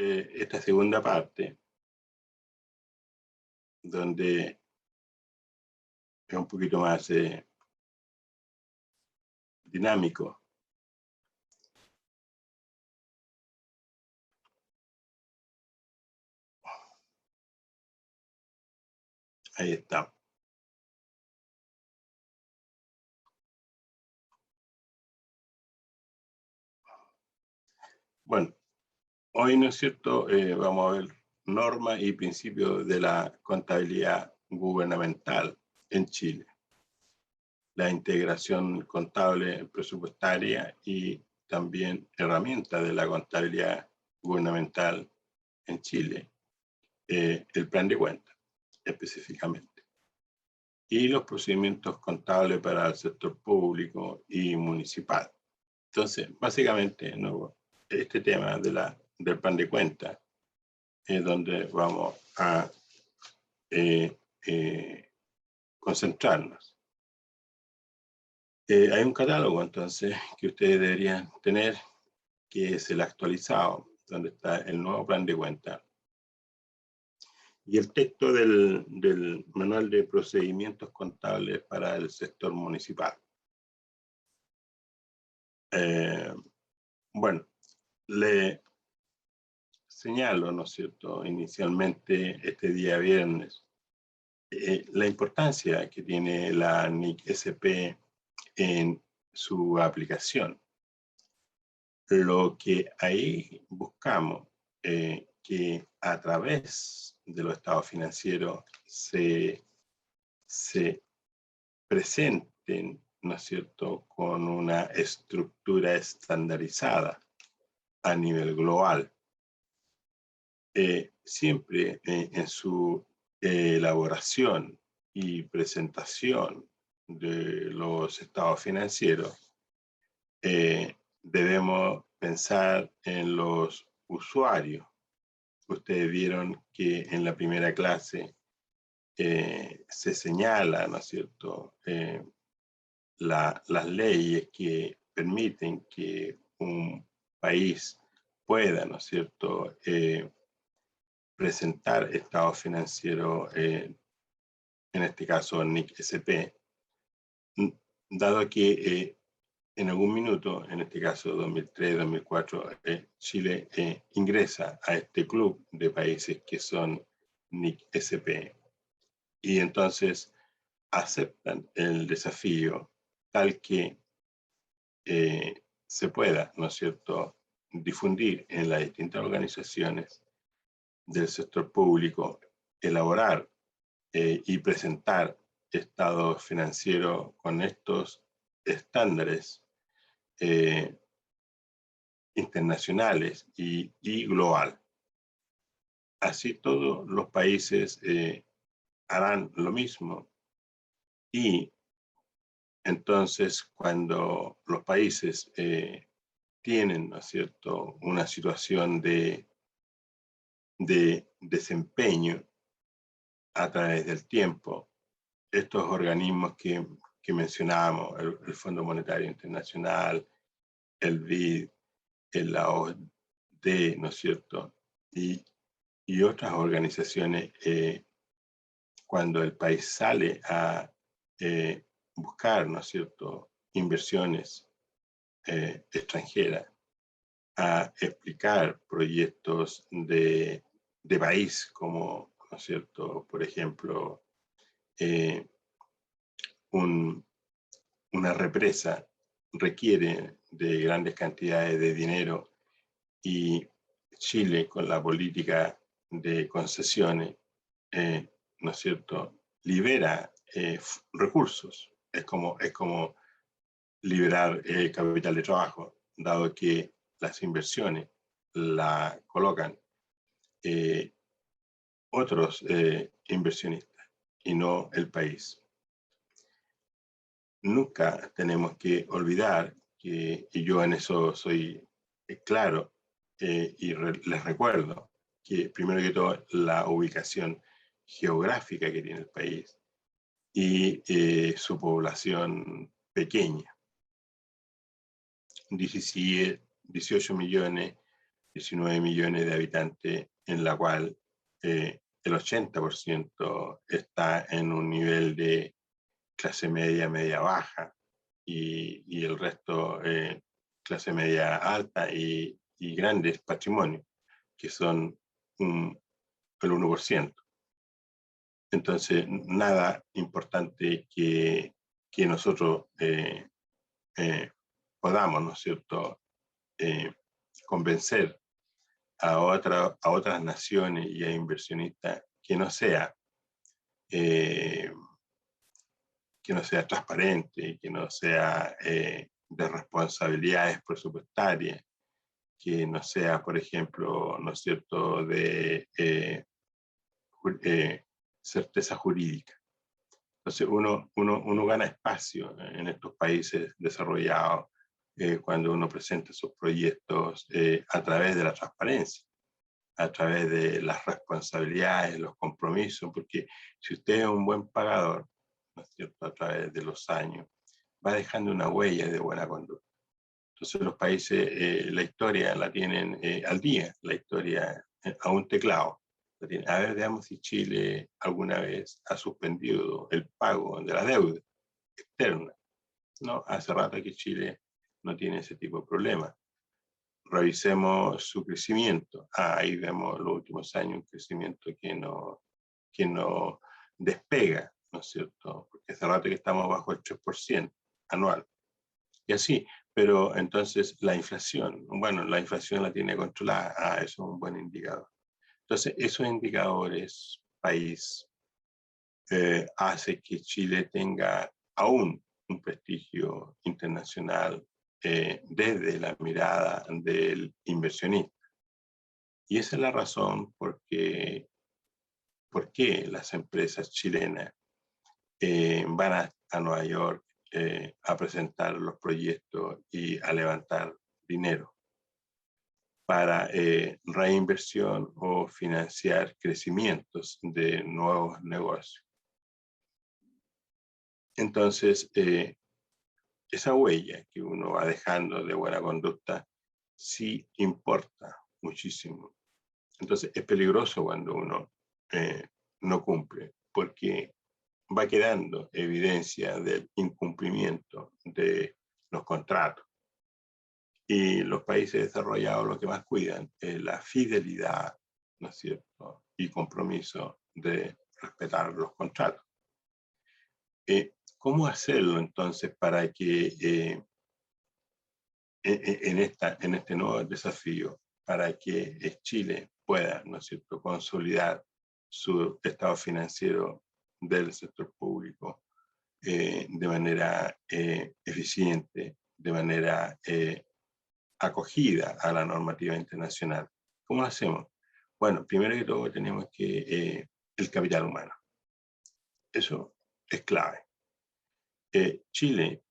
esta segunda parte, donde es un poquito más dinámico. Ahí está. Bueno, hoy, ¿no es cierto?, vamos a ver normas y principios de la contabilidad gubernamental en Chile, la integración contable presupuestaria y también herramientas de la contabilidad gubernamental en Chile, el plan de cuentas específicamente, y los procedimientos contables para el sector público y municipal. Entonces, básicamente, ¿no?, este tema del plan de cuentas es donde vamos a concentrarnos. Hay un catálogo, entonces, que ustedes deberían tener, que es el actualizado, donde está el nuevo plan de cuentas. Y el texto del manual de procedimientos contables para el sector municipal. Bueno, le señalo, ¿no es cierto?, inicialmente este día viernes, la importancia que tiene la NIC-SP en su aplicación. Lo que ahí buscamos, que a través de los estados financieros se presenten, ¿no es cierto?, con una estructura estandarizada a nivel global. Siempre en su elaboración y presentación de los estados financieros, debemos pensar en los usuarios. Ustedes vieron que en la primera clase se señala, ¿no es cierto?, las leyes que permiten que un país pueda, ¿no es cierto?, presentar estado financiero, en este caso NIC-SP, dado que en algún minuto, en este caso 2003, 2004, Chile ingresa a este club de países que son NIC-SP, y entonces aceptan el desafío tal que se pueda, ¿no es cierto?, difundir en las distintas organizaciones del sector público, elaborar y presentar estados financieros con estos estándares internacionales y global. Así todos los países harán lo mismo, y entonces cuando los países tienen, ¿no es cierto?, una situación de desempeño a través del tiempo, estos organismos que mencionábamos, el Fondo Monetario Internacional, el BID, la OCDE, ¿no es cierto?, y otras organizaciones, cuando el país sale a buscar, ¿no es cierto?, inversiones extranjeras, a explicar proyectos de país, como, ¿no es cierto?, por ejemplo, una represa requiere de grandes cantidades de dinero, y Chile, con la política de concesiones, ¿no es cierto?, libera recursos. Es como liberar capital de trabajo, dado que las inversiones la colocan otros inversionistas y no el país. Nunca tenemos que olvidar que, y yo en eso soy claro, y les recuerdo que primero que todo la ubicación geográfica que tiene el país y su población pequeña. 18 millones 19 millones de habitantes, en la cual el 80% está en un nivel de clase media, media baja, y el resto clase media alta y grandes patrimonios, que son el 1%. Entonces, nada importante que nosotros podamos, ¿no es cierto?, convencer a otras naciones y a inversionistas que no sea transparente, que no sea de responsabilidades presupuestarias, que no sea, por ejemplo, ¿no es cierto?, de certeza jurídica. Entonces uno gana espacio en estos países desarrollados cuando uno presenta sus proyectos a través de la transparencia, a través de las responsabilidades, los compromisos, porque si usted es un buen pagador, ¿no es cierto?, a través de los años, va dejando una huella de buena conducta. Entonces los países, la historia la tienen al día, la historia a un teclado. A ver, veamos si Chile alguna vez ha suspendido el pago de la deuda externa. No, hace rato que Chile no tiene ese tipo de problemas. Revisemos su crecimiento. Ahí vemos los últimos años un crecimiento que no despega, ¿no es cierto? Porque hace rato que estamos bajo el 3% anual. Y así, pero entonces la inflación, bueno, la inflación la tiene controlada. Eso es un buen indicador. Entonces, esos indicadores, país, hace que Chile tenga aún un prestigio internacional desde la mirada del inversionista. Y esa es la razón por qué las empresas chilenas van a Nueva York a presentar los proyectos y a levantar dinero para reinversión o financiar crecimientos de nuevos negocios. Entonces, esa huella que uno va dejando de buena conducta sí importa muchísimo. Entonces, es peligroso cuando uno no cumple, porque va quedando evidencia del incumplimiento de los contratos. Y los países desarrollados lo que más cuidan es la fidelidad, ¿no es cierto?, y compromiso de respetar los contratos. ¿Cómo hacerlo entonces para que en este nuevo desafío, para que Chile pueda, ¿no es cierto?, consolidar su estado financiero del sector público de manera eficiente, de manera acogida a la normativa internacional? ¿Cómo lo hacemos? Bueno, primero que todo tenemos que el capital humano. Eso es clave. Chile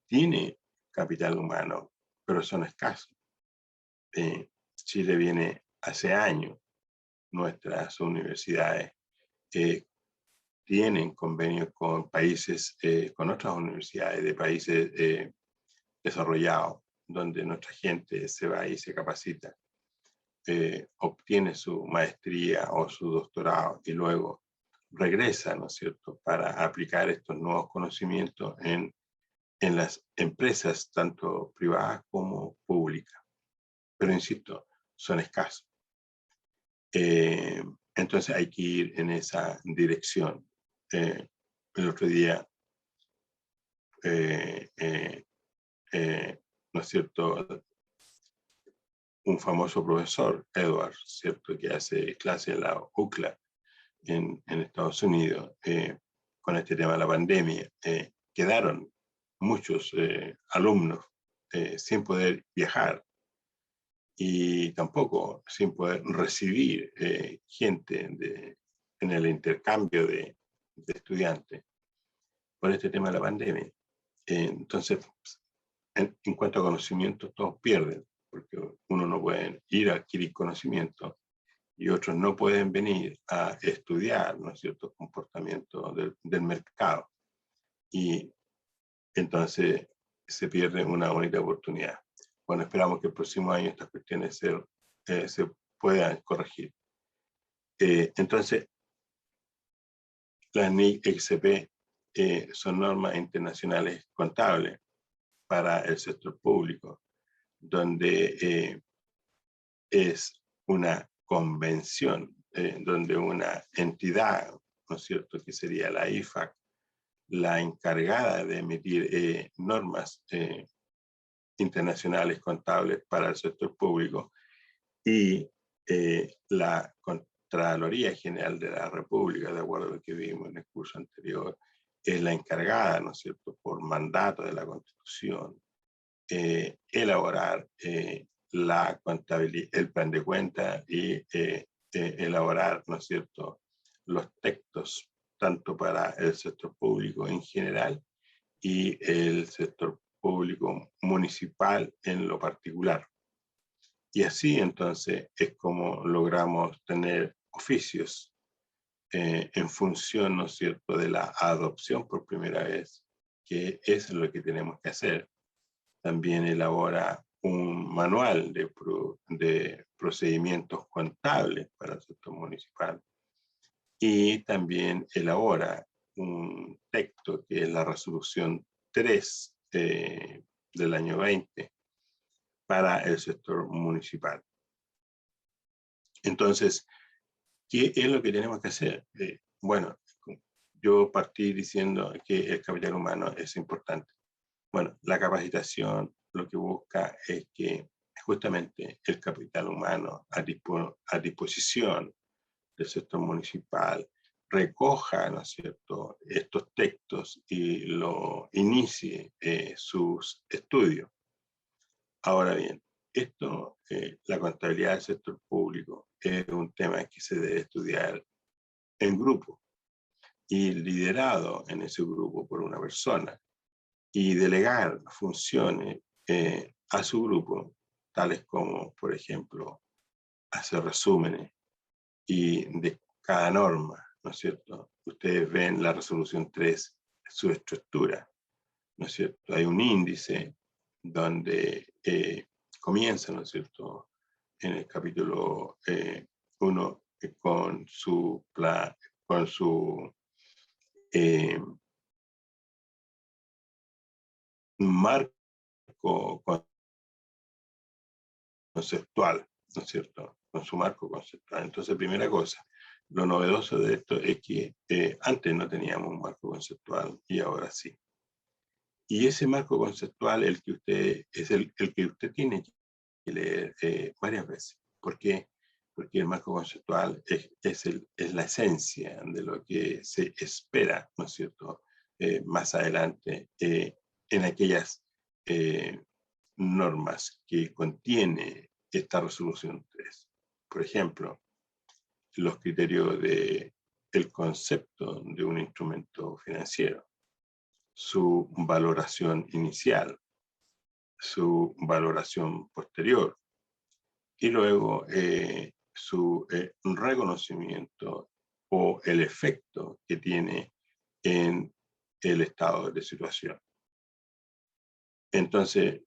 tiene capital humano, pero son escasos. Chile viene hace años, nuestras universidades tienen convenios con países, con otras universidades de países desarrollados, donde nuestra gente se va y se capacita, obtiene su maestría o su doctorado y luego regresa, ¿no es cierto?, para aplicar estos nuevos conocimientos en las empresas, tanto privadas como públicas. Pero insisto, son escasos. Entonces hay que ir en esa dirección. El otro día, ¿no es cierto?, un famoso profesor, Edward, ¿cierto?, que hace clase en la UCLA en Estados Unidos, con este tema de la pandemia, quedaron muchos alumnos sin poder viajar y tampoco sin poder recibir gente en el intercambio de estudiantes por este tema de la pandemia. Entonces, en cuanto a conocimiento, todos pierden, porque uno no puede ir a adquirir conocimiento y otros no pueden venir a estudiar, ¿no es cierto?, comportamiento del mercado. Y entonces se pierde una única oportunidad. Bueno, esperamos que el próximo año estas cuestiones se se puedan corregir. Entonces, las NIC-XP son normas internacionales contables para el sector público, donde es una convención, donde una entidad, ¿no es cierto?, que sería la IFAC, la encargada de emitir normas internacionales contables para el sector público, y la Contraloría General de la República, de acuerdo a lo que vimos en el curso anterior, es la encargada, ¿no es cierto?, por mandato de la Constitución, elaborar la contabilidad, el plan de cuenta y elaborar, ¿no es cierto?, los textos, tanto para el sector público en general y el sector público municipal en lo particular. Y así entonces es como logramos tener oficios en función, ¿no es cierto?, de la adopción por primera vez, que es lo que tenemos que hacer. También elabora un manual de procedimientos contables para el sector municipal, y también elabora un texto que es la resolución 3 del año 20 para el sector municipal. Entonces, ¿qué es lo que tenemos que hacer? Bueno, yo partí diciendo que el capital humano es importante. Bueno, la capacitación lo que busca es que justamente el capital humano a disposición del sector municipal recoja, ¿no es cierto?, estos textos y lo inicie sus estudios. Ahora bien, esto, la contabilidad del sector público es un tema que se debe estudiar en grupo y liderado en ese grupo por una persona, y delegar funciones a su grupo, tales como, por ejemplo, hacer resúmenes y de cada norma, ¿no es cierto? Ustedes ven la resolución 3, su estructura, ¿no es cierto? Hay un índice donde comienza, ¿no es cierto?, en el capítulo 1 con su plan, con su marco conceptual, ¿no es cierto?, con su marco conceptual. Entonces, primera cosa, lo novedoso de esto es que antes no teníamos un marco conceptual y ahora sí. Y ese marco conceptual es el que usted tiene que leer varias veces. ¿Por qué? Porque el marco conceptual es la esencia de lo que se espera, ¿no es cierto?, más adelante en aquellas normas que contiene esta resolución 3. Por ejemplo, los criterios del concepto de un instrumento financiero, su valoración inicial, su valoración posterior, y luego su reconocimiento o el efecto que tiene en el estado de situación. Entonces,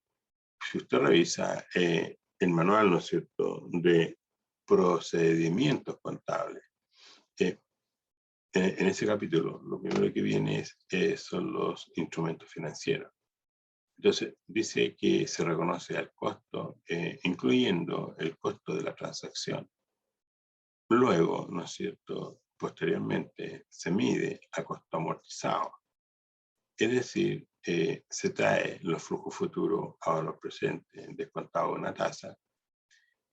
si usted revisa el manual, ¿no es cierto?, de procedimientos contables, en ese capítulo lo primero que viene son los instrumentos financieros. Entonces, dice que se reconoce al costo, incluyendo el costo de la transacción. Luego, ¿no es cierto?, posteriormente se mide a costo amortizado. Es decir, se trae los flujos futuros a valor presente descontado una tasa,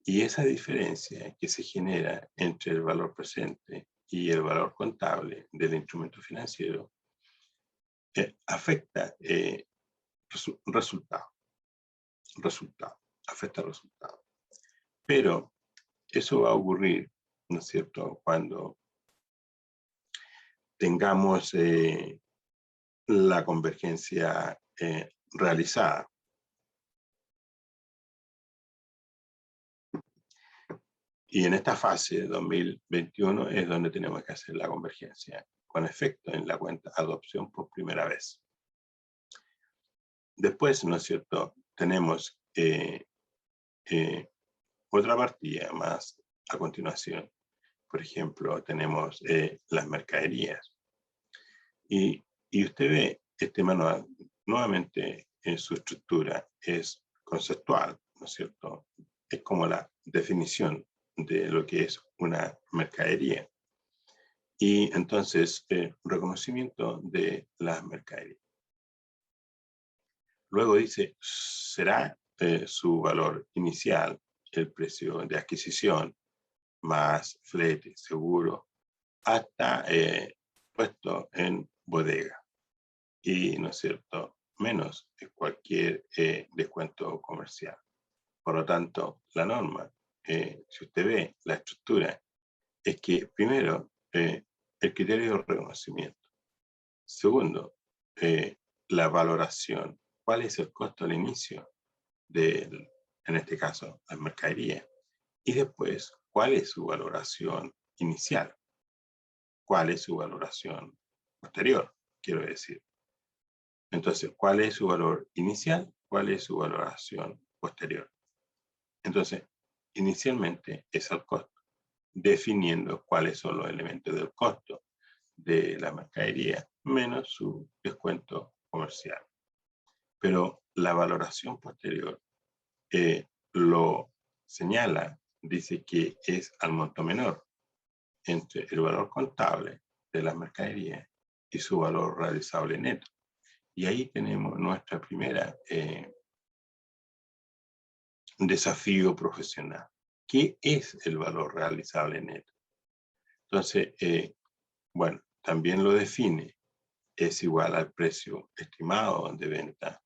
y esa diferencia que se genera entre el valor presente y el valor contable del instrumento financiero afecta resultado, afecta el resultado. Pero eso va a ocurrir, ¿no es cierto?, cuando tengamos la convergencia realizada. Y en esta fase, 2021, es donde tenemos que hacer la convergencia, con efecto en la cuenta adopción por primera vez. Después, ¿no es cierto?, tenemos otra partida más a continuación. Por ejemplo, tenemos las mercaderías. Y usted ve este manual, nuevamente en su estructura es conceptual, ¿no es cierto? Es como la definición de lo que es una mercadería. Y entonces, reconocimiento de las mercaderías. Luego dice, será su valor inicial el precio de adquisición más flete, seguro, hasta puesto en bodega. Y, ¿no es cierto?, menos de cualquier descuento comercial. Por lo tanto, la norma, si usted ve la estructura, es que primero, el criterio de reconocimiento. Segundo, la valoración. ¿Cuál es el costo al inicio en este caso, la mercadería? Y después, ¿cuál es su valoración inicial? ¿Cuál es su valoración posterior? Quiero decir. Entonces, ¿cuál es su valor inicial? ¿Cuál es su valoración posterior? Entonces, inicialmente es el costo, definiendo cuáles son los elementos del costo de la mercadería menos su descuento comercial. Pero la valoración posterior lo señala, dice que es al monto menor entre el valor contable de la mercadería y su valor realizable neto. Y ahí tenemos nuestra primera desafío profesional. ¿Qué es el valor realizable neto? Entonces, bueno, también lo define. Es igual al precio estimado de venta.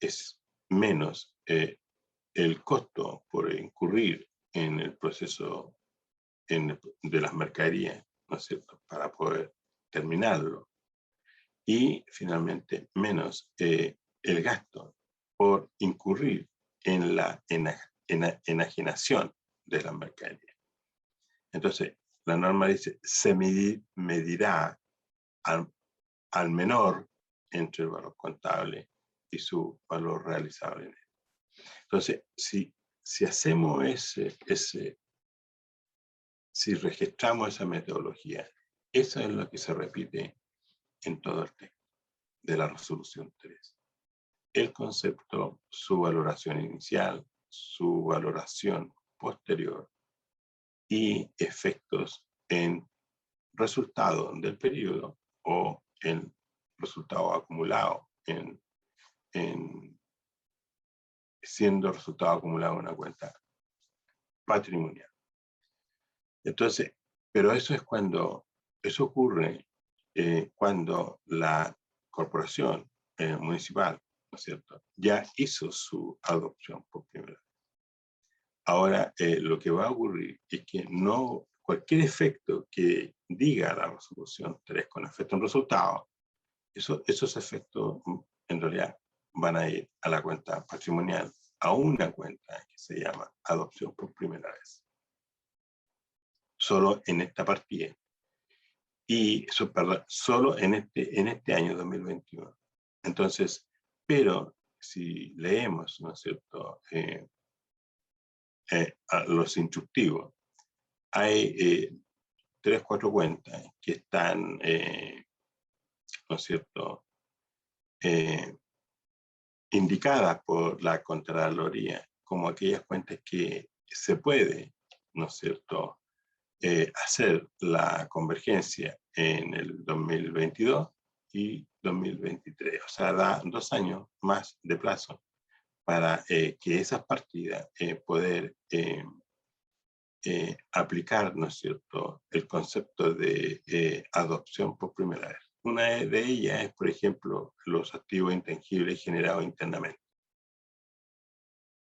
Es menos el costo por incurrir en el proceso de las mercaderías, ¿no es cierto?, para poder terminarlo. Y finalmente, menos el gasto por incurrir en la enajenación de la mercadería. Entonces, la norma dice, se medirá al menor entre el valor contable y su valor realizable. Entonces, si hacemos si registramos esa metodología, eso es lo que se repite en todo el texto de la resolución 3. El concepto, su valoración inicial, su valoración posterior y efectos en resultado del periodo o en resultado acumulado, siendo resultado acumulado en una cuenta patrimonial. Entonces, pero eso ocurre cuando la corporación municipal, ¿no es cierto?, ya hizo su adopción por primera vez. Ahora, lo que va a ocurrir es que no cualquier efecto que diga la resolución 3 con efecto en resultado, esos efectos en realidad van a ir a la cuenta patrimonial, a una cuenta que se llama adopción por primera vez. Solo en esta partida. Y solo en este año 2021. Entonces, pero si leemos, ¿no es cierto?, los instructivos, hay 3 o 4 cuentas que están, ¿no es cierto?, indicadas por la Contraloría como aquellas cuentas que se puede, ¿no es cierto?, hacer la convergencia en el 2022 y 2023. O sea, da 2 años más de plazo para que esas partidas poder aplicar, ¿no es cierto?, el concepto de adopción por primera vez. Una de ellas es, por ejemplo, los activos intangibles generados internamente.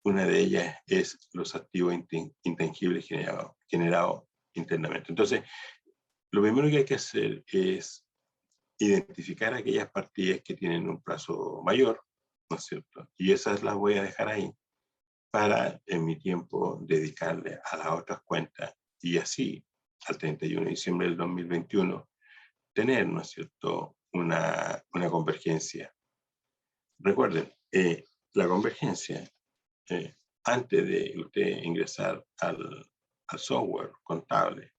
Una de ellas es los activos intangibles generados internamente. Entonces, lo primero que hay que hacer es identificar aquellas partidas que tienen un plazo mayor, ¿no es cierto? Y esas las voy a dejar ahí para en mi tiempo dedicarle a las otras cuentas y así al 31 de diciembre del 2021 tener, ¿no es cierto?, una convergencia. Recuerden, la convergencia antes de usted ingresar al software contable,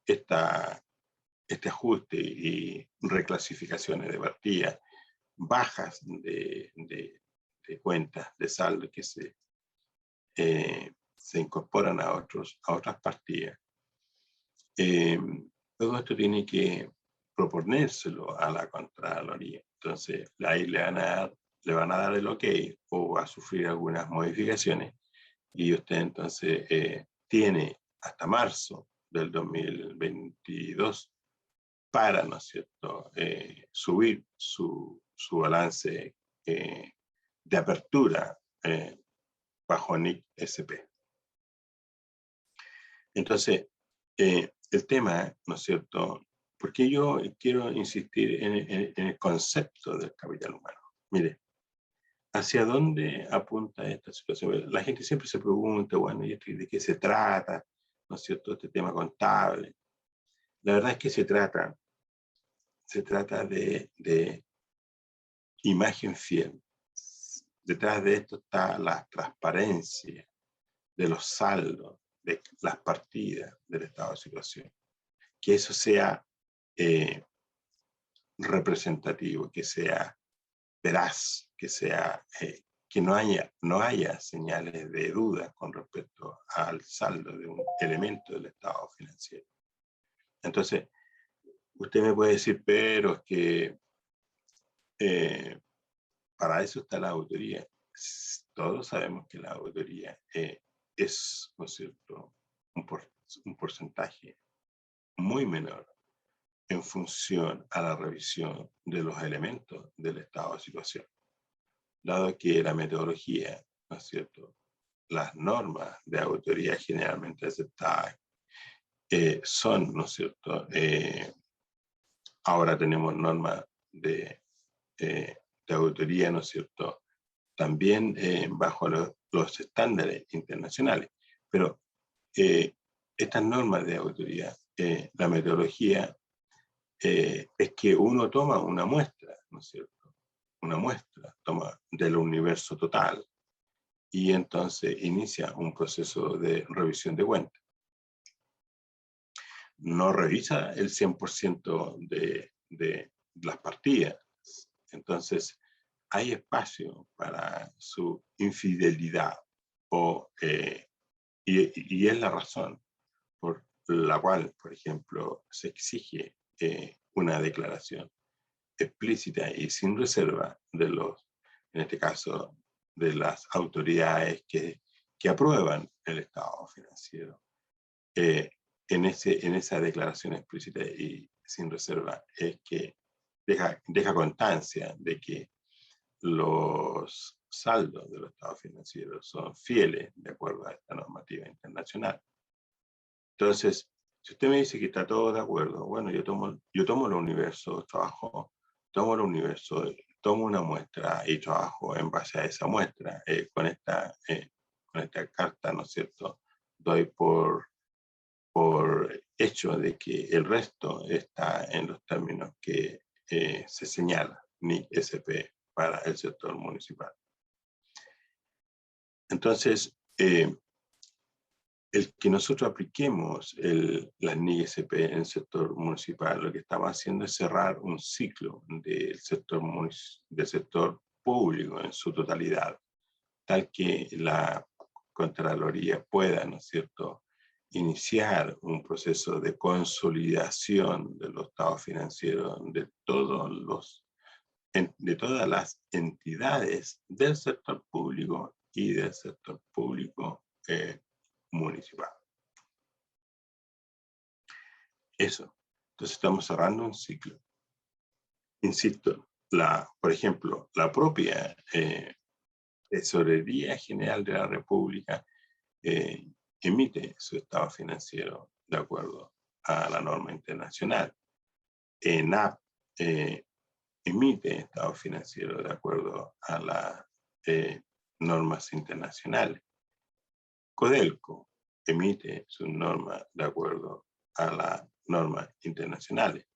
este ajuste y reclasificaciones de partida, bajas de cuentas de saldo que se incorporan a otras partidas. Todo esto tiene que proponérselo a la Contraloría. Entonces, ahí le van a dar el ok o va a sufrir algunas modificaciones y usted entonces tiene hasta marzo del 2022 para, ¿no es cierto?, subir su balance de apertura bajo NIC SP. Entonces, el tema, ¿no es cierto?, porque yo quiero insistir en el concepto del capital humano. Mire, ¿hacia dónde apunta esta situación? La gente siempre se pregunta, bueno, ¿y de qué se trata? ¿No es cierto?, este tema contable. La verdad es que se trata de imagen fiel. Detrás de esto está la transparencia de los saldos, de las partidas del estado de situación. Que eso sea representativo, que sea veraz, que no haya señales de duda con respecto al saldo de un elemento del estado financiero. Entonces, usted me puede decir, pero es que para eso está la auditoría. Todos sabemos que la auditoría es, ¿no es cierto?, un porcentaje muy menor en función a la revisión de los elementos del estado de situación. Dado que la metodología, ¿no es cierto?, las normas de auditoría generalmente aceptadas son, ¿no es cierto?, ahora tenemos normas de auditoría, ¿no es cierto?, también bajo los estándares internacionales. Pero estas normas de auditoría, la metodología es que uno toma una muestra, ¿no es cierto?, una muestra, toma del universo total y entonces inicia un proceso de revisión de cuentas. No revisa el 100% de las partidas. Entonces, hay espacio para su infidelidad y es la razón por la cual, por ejemplo, se exige una declaración explícita y sin reserva en este caso, de las autoridades que aprueban el estado financiero. En esa declaración explícita y sin reserva es que deja constancia de que los saldos de los estados financieros son fieles de acuerdo a esta normativa internacional. Entonces, si usted me dice que está todo de acuerdo, bueno, yo tomo el universo, tomo una muestra y trabajo en base a esa muestra. Con esta carta, ¿no es cierto?, doy por hecho de que el resto está en los términos que se señala, NIC SP para el sector municipal. Entonces, el que nosotros apliquemos las NIC SP en el sector municipal, lo que estamos haciendo es cerrar un ciclo del sector público en su totalidad, tal que la Contraloría pueda, ¿no es cierto?, iniciar un proceso de consolidación de los estados financieros de todas las entidades del sector público y del sector público municipal. Eso. Entonces estamos cerrando un ciclo. Insisto, por ejemplo, la propia Tesorería General de la República emite su estado financiero de acuerdo a la norma internacional. ENAP emite estado financiero de acuerdo a las normas internacionales. Codelco emite su norma de acuerdo a las normas internacionales.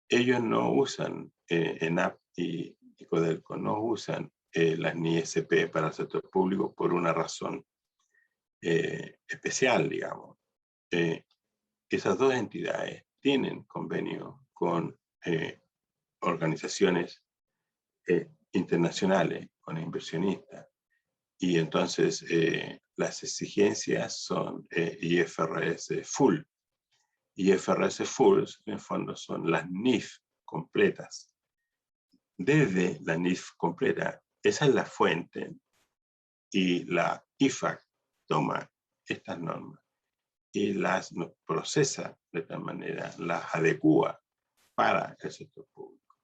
Ellos no usan, ENAP y Codelco no usan las NISP para el sector público por una razón especial, digamos. Esas dos entidades tienen convenio con organizaciones internacionales, con inversionistas, y entonces las exigencias son IFRS Full. IFRS Full, en el fondo, son las NIF completas. Desde la NIF completa, esa es la fuente, y la IFAC toma estas normas y las procesa de tal manera, las adecua para el sector público.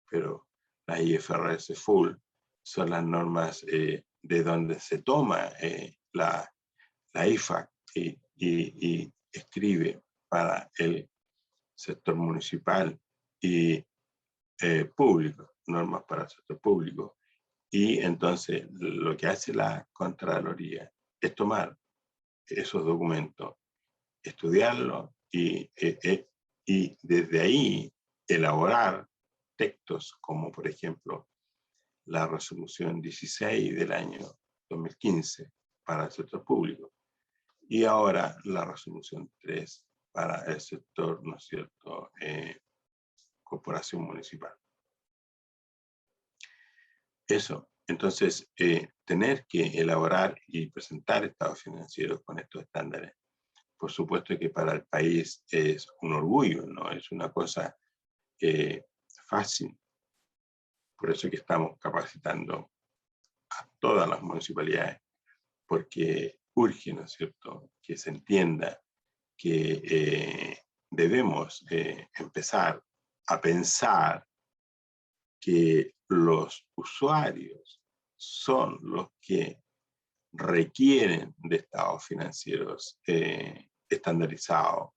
Pero las IFRS Full son las normas de donde se toma la IFAC y escribe para el sector municipal y público, normas para el sector público. Y entonces lo que hace la Contraloría es tomar esos documentos, estudiarlos y desde ahí elaborar textos como, por ejemplo, la resolución 16 del año 2015 para el sector público y ahora la resolución 3 para el sector, ¿no es cierto?, corporación municipal. Eso. Entonces, tener que elaborar y presentar estados financieros con estos estándares, por supuesto que para el país es un orgullo, no es una cosa fácil. Por eso que estamos capacitando a todas las municipalidades, porque urge, ¿no es cierto?, que se entienda que debemos empezar a pensar que los usuarios son los que requieren de estados financieros estandarizados,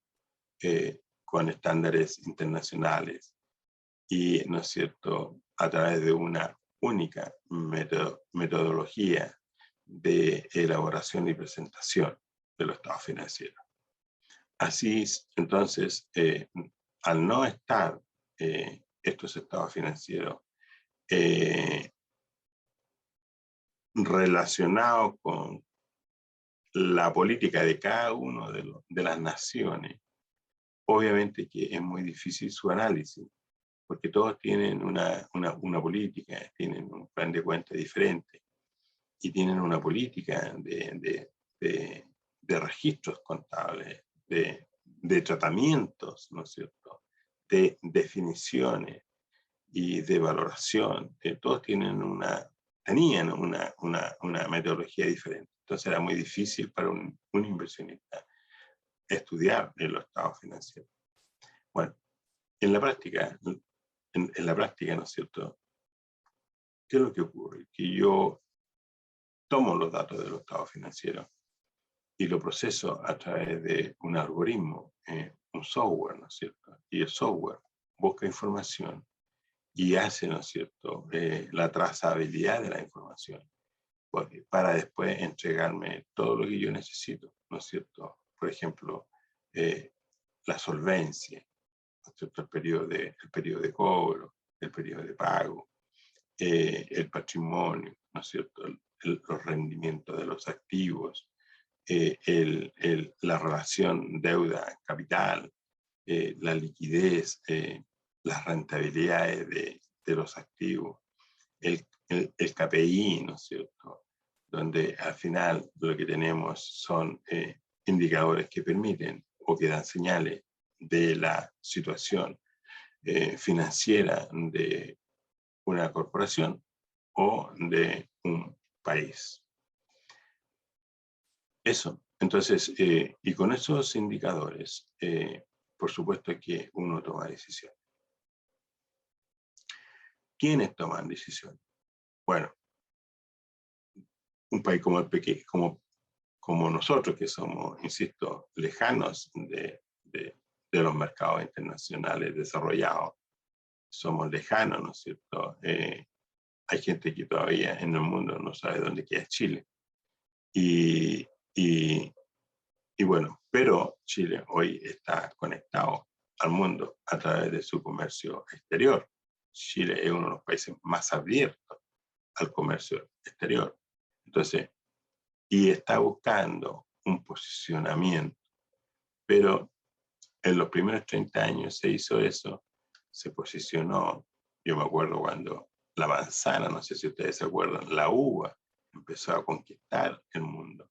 con estándares internacionales y, ¿no es cierto?, a través de una única metodología de elaboración y presentación de los estados financieros. Así, entonces, al no estar estos estados financieros relacionados con la política de cada uno de las naciones, obviamente que es muy difícil su análisis, porque todos tienen una política, tienen un plan de cuenta diferente y tienen una política de registros contables, de tratamientos, ¿no es cierto?, de definiciones y de valoración. Todos tenían una metodología diferente. Entonces era muy difícil para un inversionista estudiar los estados financieros. Bueno, en la práctica, ¿no es cierto?, ¿qué es lo que ocurre? Que yo tomo los datos de los estados financieros y lo proceso a través de un algoritmo, un software, ¿no es cierto? Y el software busca información y hace, ¿no es cierto?, la trazabilidad de la información para después entregarme todo lo que yo necesito, ¿no es cierto? Por ejemplo, la solvencia, ¿no es cierto?, el periodo de cobro, el periodo de pago, el patrimonio, ¿no es cierto?, los rendimientos de los activos, la relación deuda-capital, la liquidez, las rentabilidades de los activos, el KPI, ¿no es cierto?, donde al final lo que tenemos son indicadores que permiten o que dan señales de la situación financiera de una corporación o de un país. Eso. Entonces, y con esos indicadores, por supuesto que uno toma decisiones. ¿Quiénes toman decisiones? Bueno, un país como nosotros, que somos, insisto, lejanos de los mercados internacionales desarrollados, somos lejanos, ¿no es cierto? Hay gente que todavía en el mundo no sabe dónde queda Chile. Y bueno, pero Chile hoy está conectado al mundo a través de su comercio exterior. Chile es uno de los países más abiertos al comercio exterior. Entonces, y está buscando un posicionamiento, pero en los primeros 30 años se hizo eso, se posicionó. Yo me acuerdo cuando la manzana, no sé si ustedes se acuerdan, la uva empezó a conquistar el mundo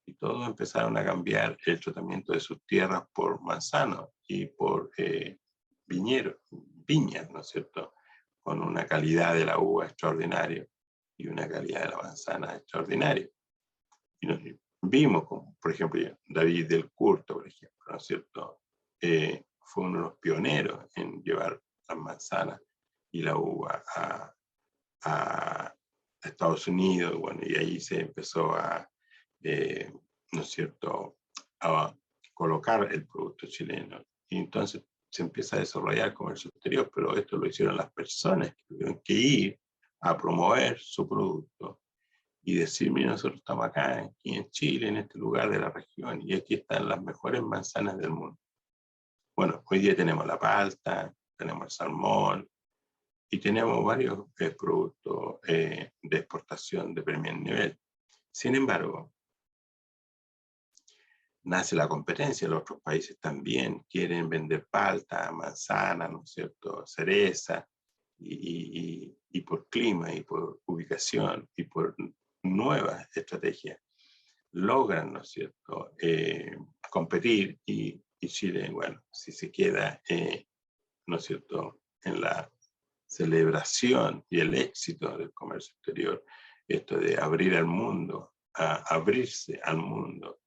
y todos empezaron a cambiar el tratamiento de sus tierras por manzanos y por viñas, ¿no es cierto? Con una calidad de la uva extraordinaria y una calidad de la manzana extraordinaria. Y vimos, como, por ejemplo, David del Curto, por ejemplo, ¿no es cierto? Fue uno de los pioneros en llevar las manzanas y la uva a Estados Unidos, bueno, y ahí se empezó a, ¿no es cierto?, a colocar el producto chileno. Y entonces se empieza a desarrollar comercio exterior, pero esto lo hicieron las personas que tuvieron que ir a promover su producto y decir, mira, nosotros estamos acá, aquí en Chile, en este lugar de la región, y aquí están las mejores manzanas del mundo. Bueno, hoy día tenemos la palta, tenemos el salmón, y tenemos varios productos de exportación de primer nivel. Sin embargo, nace la competencia, los otros países también quieren vender palta, manzana, ¿no es cierto?, cereza, y por clima, y por ubicación, y por nuevas estrategias, logran, ¿no es cierto?, competir, y Chile, bueno, si se queda, ¿no es cierto?, en la celebración y el éxito del comercio exterior, esto de abrir al mundo, a abrirse al mundo,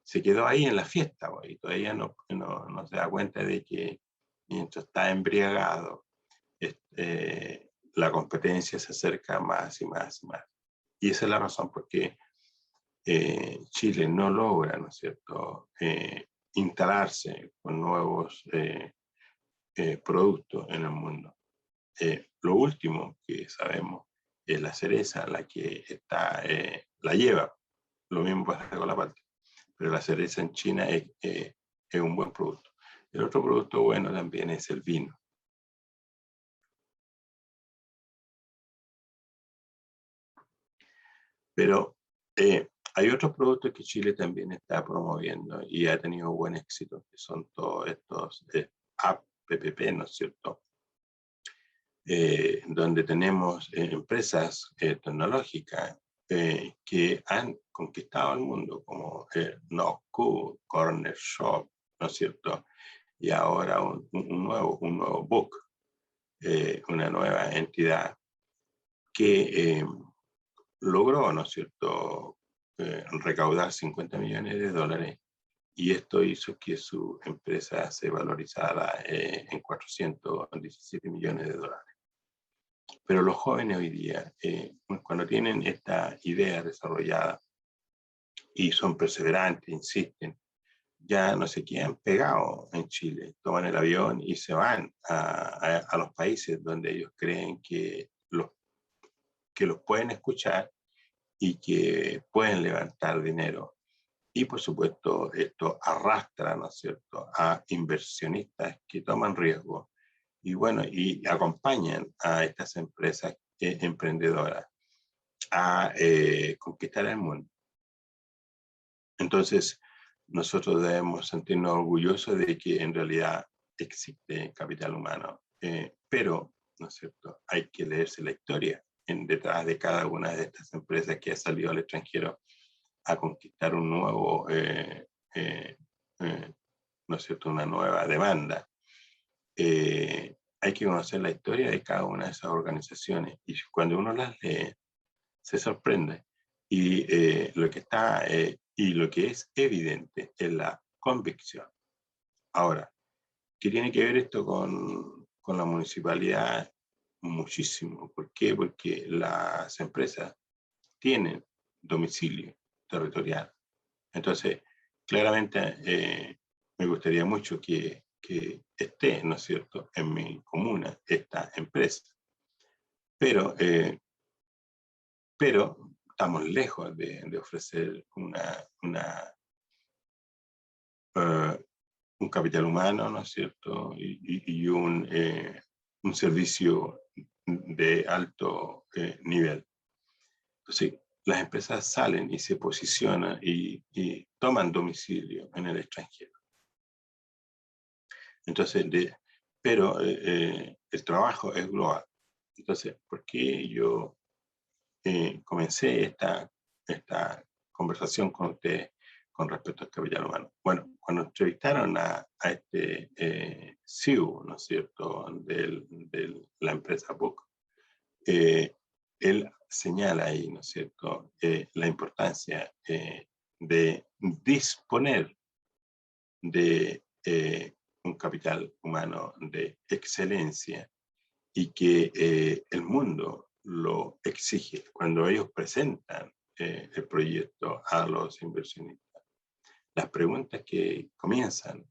se quedó ahí en la fiesta, y todavía no se da cuenta de que mientras está embriagado, la competencia se acerca más y más y más. Y esa es la razón por qué Chile no logra, ¿no es cierto?, instalarse con nuevos productos en el mundo. Lo último que sabemos es la cereza, la que está, la lleva. Lo mismo pasa con la palta. Pero la cereza en China es un buen producto. El otro producto bueno también es el vino. Pero hay otros productos que Chile también está promoviendo y ha tenido buen éxito, que son todos estos APP, ¿no es cierto?, donde tenemos empresas tecnológicas que han conquistado el mundo, como NoQ, Corner Shop, ¿no es cierto? Y ahora un nuevo Book, una nueva entidad que logró, ¿no es cierto?, recaudar $50 millones, y esto hizo que su empresa se valorizara en $417 millones. Pero los jóvenes hoy día, cuando tienen esta idea desarrollada y son perseverantes, insisten, ya no se quedan pegados en Chile, toman el avión y se van a los países donde ellos creen que los pueden escuchar y que pueden levantar dinero. Y por supuesto, esto arrastra, ¿no es cierto?, a inversionistas que toman riesgo y bueno, y acompañan a estas empresas emprendedoras a conquistar el mundo. Entonces, nosotros debemos sentirnos orgullosos de que en realidad existe capital humano, pero, ¿no es cierto?, hay que leerse la historia detrás de cada una de estas empresas que ha salido al extranjero a conquistar un nuevo, ¿no es cierto?, una nueva demanda. Hay que conocer la historia de cada una de esas organizaciones y cuando uno las lee se sorprende y lo que es evidente es la convicción. Ahora, ¿qué tiene que ver esto con la municipalidad? Muchísimo. ¿Por qué? Porque las empresas tienen domicilio territorial. Entonces, claramente me gustaría mucho que esté, ¿no es cierto?, en mi comuna esta empresa. Pero estamos lejos de ofrecer un capital humano, ¿no es cierto?, y un servicio de alto nivel. Entonces, las empresas salen y se posicionan y toman domicilio en el extranjero. Entonces, pero el trabajo es global. Entonces, ¿por qué yo comencé esta conversación con ustedes con respecto al capital humano? Bueno, cuando entrevistaron a este CEO, ¿no es cierto?, de la empresa Book, él señala ahí, ¿no es cierto?, la importancia de disponer de un capital humano de excelencia y que el mundo lo exige cuando ellos presentan el proyecto a los inversionistas. Las preguntas que comienzan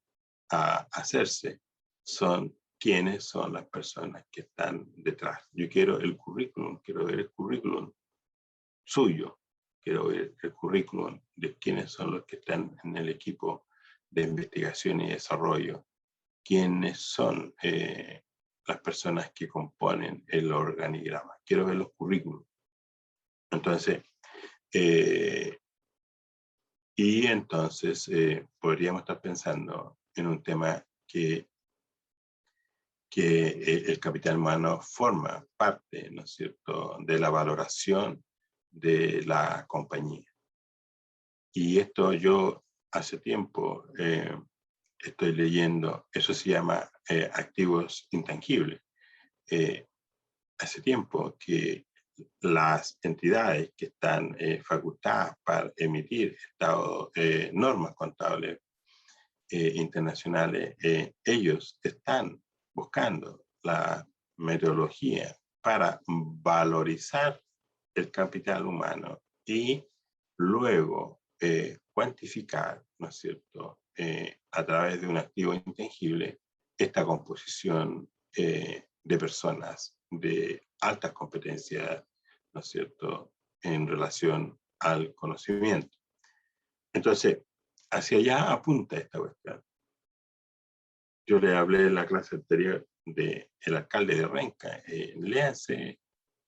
a hacerse son: ¿quiénes son las personas que están detrás? Yo quiero el currículum, quiero ver el currículum suyo, quiero ver el currículum de quiénes son los que están en el equipo de investigación y desarrollo, quiénes son las personas que componen el organigrama. Quiero ver los currículums. Entonces, podríamos estar pensando en un tema que el capital humano forma parte, ¿no es cierto?, de la valoración de la compañía. Y esto yo hace tiempo estoy leyendo, eso se llama activos intangibles. Hace tiempo que las entidades que están facultadas para emitir normas contables internacionales, ellos están buscando la metodología para valorizar el capital humano y luego cuantificar, ¿no es cierto?, a través de un activo intangible, esta composición de personas de altas competencias, ¿no es cierto?, en relación al conocimiento. Entonces, hacia allá apunta esta cuestión. Yo le hablé en la clase anterior del alcalde de Renca. Léanse,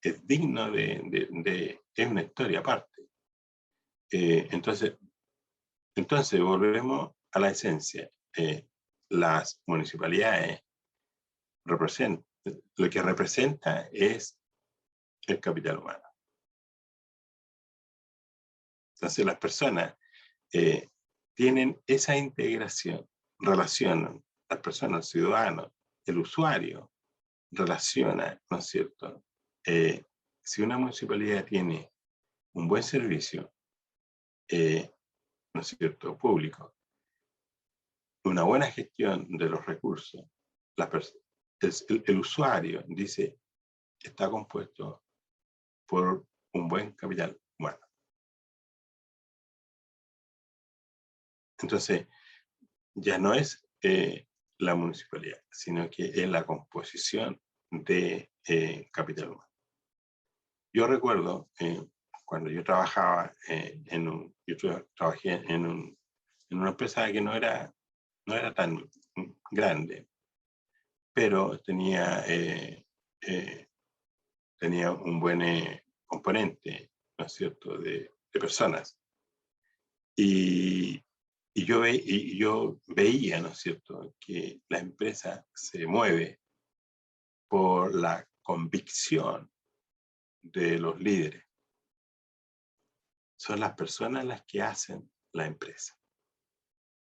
es digno es una historia aparte. Entonces, volvemos a la esencia. Las municipalidades lo que representa es el capital humano. Entonces, las personas tienen esa integración, relacionan las personas, el ciudadano, el usuario, relaciona, ¿no es cierto? Si una municipalidad tiene un buen servicio, ¿no es cierto?, público, una buena gestión de los recursos, el usuario dice, está compuesto por un buen capital humano. Entonces, ya no es la municipalidad, sino que es la composición de capital humano. Yo recuerdo cuando yo trabajaba trabajé en una empresa que no era tan grande, pero tenía un buen componente, ¿no es cierto?, de personas. Y yo veía, ¿no es cierto?, que la empresa se mueve por la convicción de los líderes. Son las personas las que hacen la empresa.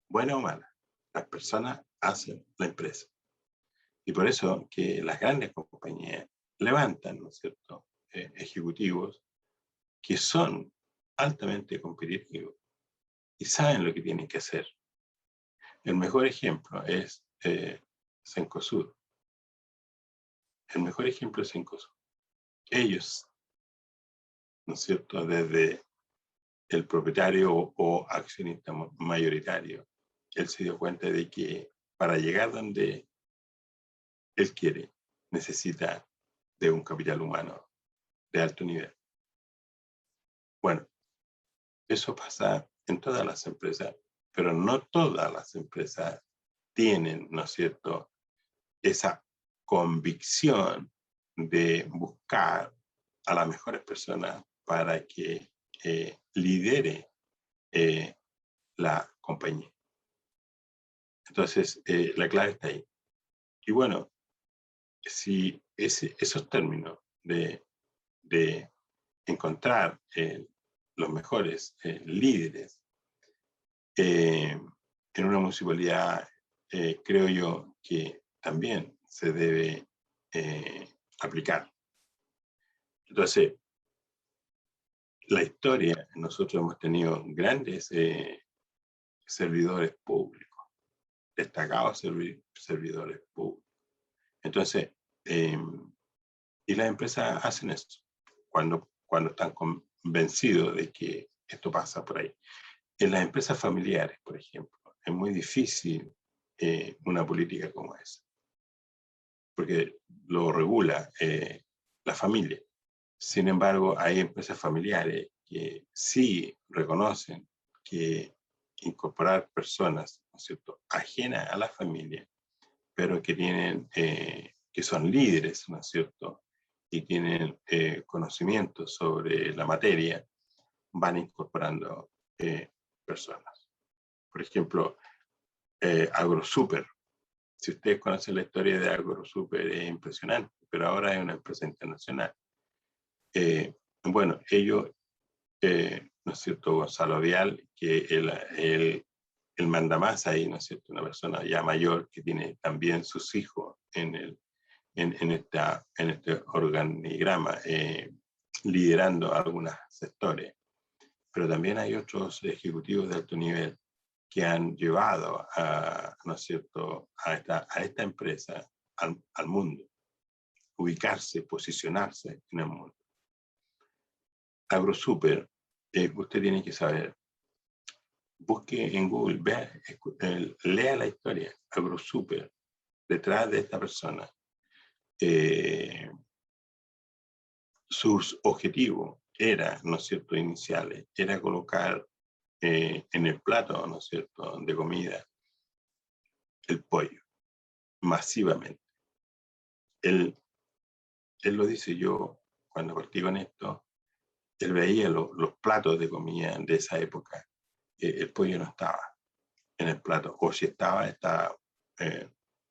Buena o mala, las personas hacen la empresa. Y por eso que las grandes compañías levantan, ¿no es cierto?, ejecutivos que son altamente competitivos y saben lo que tienen que hacer. El mejor ejemplo es Cencosud. El mejor ejemplo es Cencosud. Ellos, ¿no es cierto?, desde el propietario o accionista mayoritario, él se dio cuenta de que para llegar donde él quiere, necesita de un capital humano de alto nivel. Bueno, eso pasa en todas las empresas, pero no todas las empresas tienen, ¿no es cierto?, esa convicción de buscar a las mejores personas para que lidere la compañía. Entonces, la clave está ahí. Y bueno, si esos términos de encontrar los mejores líderes en una municipalidad, creo yo que también se debe aplicar. Entonces, la historia, nosotros hemos tenido grandes servidores públicos, destacados servidores públicos. Entonces, y las empresas hacen esto cuando están convencidos de que esto pasa por ahí. En las empresas familiares, por ejemplo, es muy difícil una política como esa, porque lo regula la familia. Sin embargo, hay empresas familiares que sí reconocen que incorporar personas, ¿no es cierto?, ajenas a la familia, pero que tienen, que son líderes, ¿no es cierto?, y tienen conocimiento sobre la materia, van incorporando personas. Por ejemplo, AgroSuper. Si ustedes conocen la historia de AgroSuper, es impresionante, pero ahora es una empresa internacional. Bueno, ellos, ¿no es cierto?, Gonzalo Vial, que el mandamás ahí, ¿no es cierto?, una persona ya mayor que tiene también sus hijos en este organigrama, liderando algunos sectores. Pero también hay otros ejecutivos de alto nivel que han llevado ¿no es cierto?, a esta empresa al mundo, ubicarse, posicionarse en el mundo. AgroSuper, usted tiene que saber, busque en Google, lea la historia. AgroSuper, detrás de esta persona, sus objetivos era, ¿no es cierto?, iniciales, era colocar en el plato, ¿no es cierto?, de comida, el pollo, masivamente. Él lo dice, yo cuando partí con esto, él veía los platos de comida de esa época, el pollo no estaba en el plato, o si estaba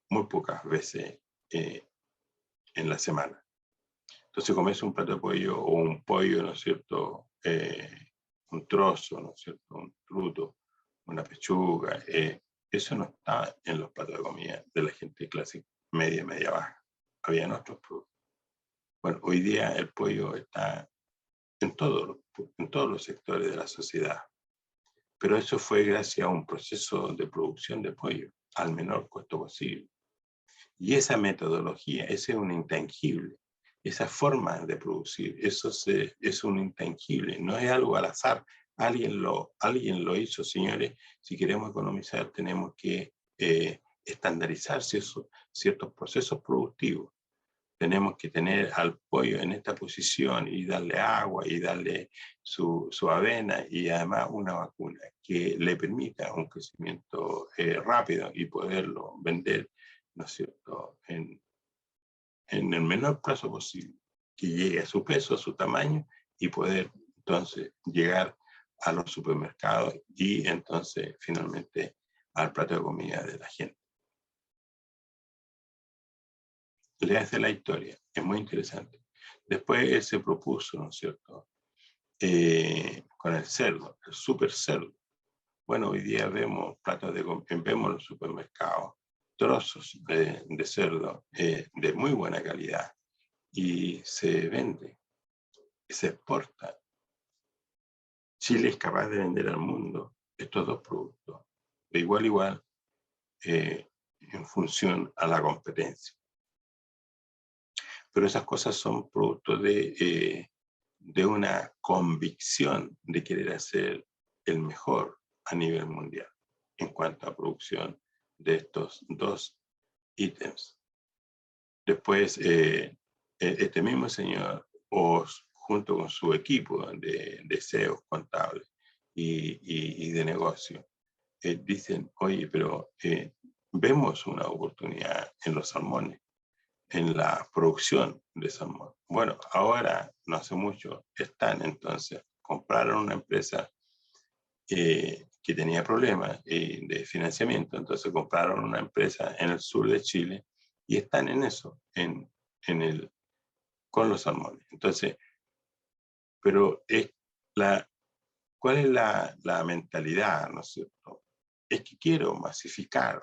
muy pocas veces en la semana. Entonces comes un plato de pollo o un pollo, ¿no es cierto?, un trozo, ¿no es cierto?, un fruto, una pechuga, eso no estaba en los platos de comida de la gente de clase media, media baja. Habían otros productos. Bueno, hoy día el pollo está en todos los sectores de la sociedad, pero eso fue gracias a un proceso de producción de pollo al menor costo posible. Y esa metodología, ese es un intangible. Esa forma de producir, eso es un intangible, no es algo al azar. Alguien lo hizo, señores. Si queremos economizar, tenemos que estandarizar ciertos procesos productivos. Tenemos que tener al pollo en esta posición y darle agua y darle su avena y además una vacuna que le permita un crecimiento rápido y poderlo vender, ¿no es cierto?, en el menor plazo posible, que llegue a su peso, a su tamaño y poder entonces llegar a los supermercados y entonces finalmente al plato de comida de la gente. Le hace la historia, es muy interesante. Después él se propuso, ¿no es cierto?, con el cerdo, el super cerdo. Bueno, hoy día vemos vemos en los supermercados trozos de cerdo de muy buena calidad y se vende, se exporta. Chile es capaz de vender al mundo estos dos productos, de igual a igual, en función a la competencia. Pero esas cosas son producto de una convicción de querer hacer el mejor a nivel mundial en cuanto a producción de estos dos ítems. Después, este mismo señor, junto con su equipo de CEOs contables y de negocio, dicen, oye, pero vemos una oportunidad en los salmones. en la producción de salmón. Bueno, ahora, no hace mucho, compraron una empresa que tenía problemas de financiamiento, entonces compraron una empresa en el sur de Chile y están en eso, con los salmones. Entonces, pero ¿cuál es la mentalidad, no es cierto? Es que quiero masificar,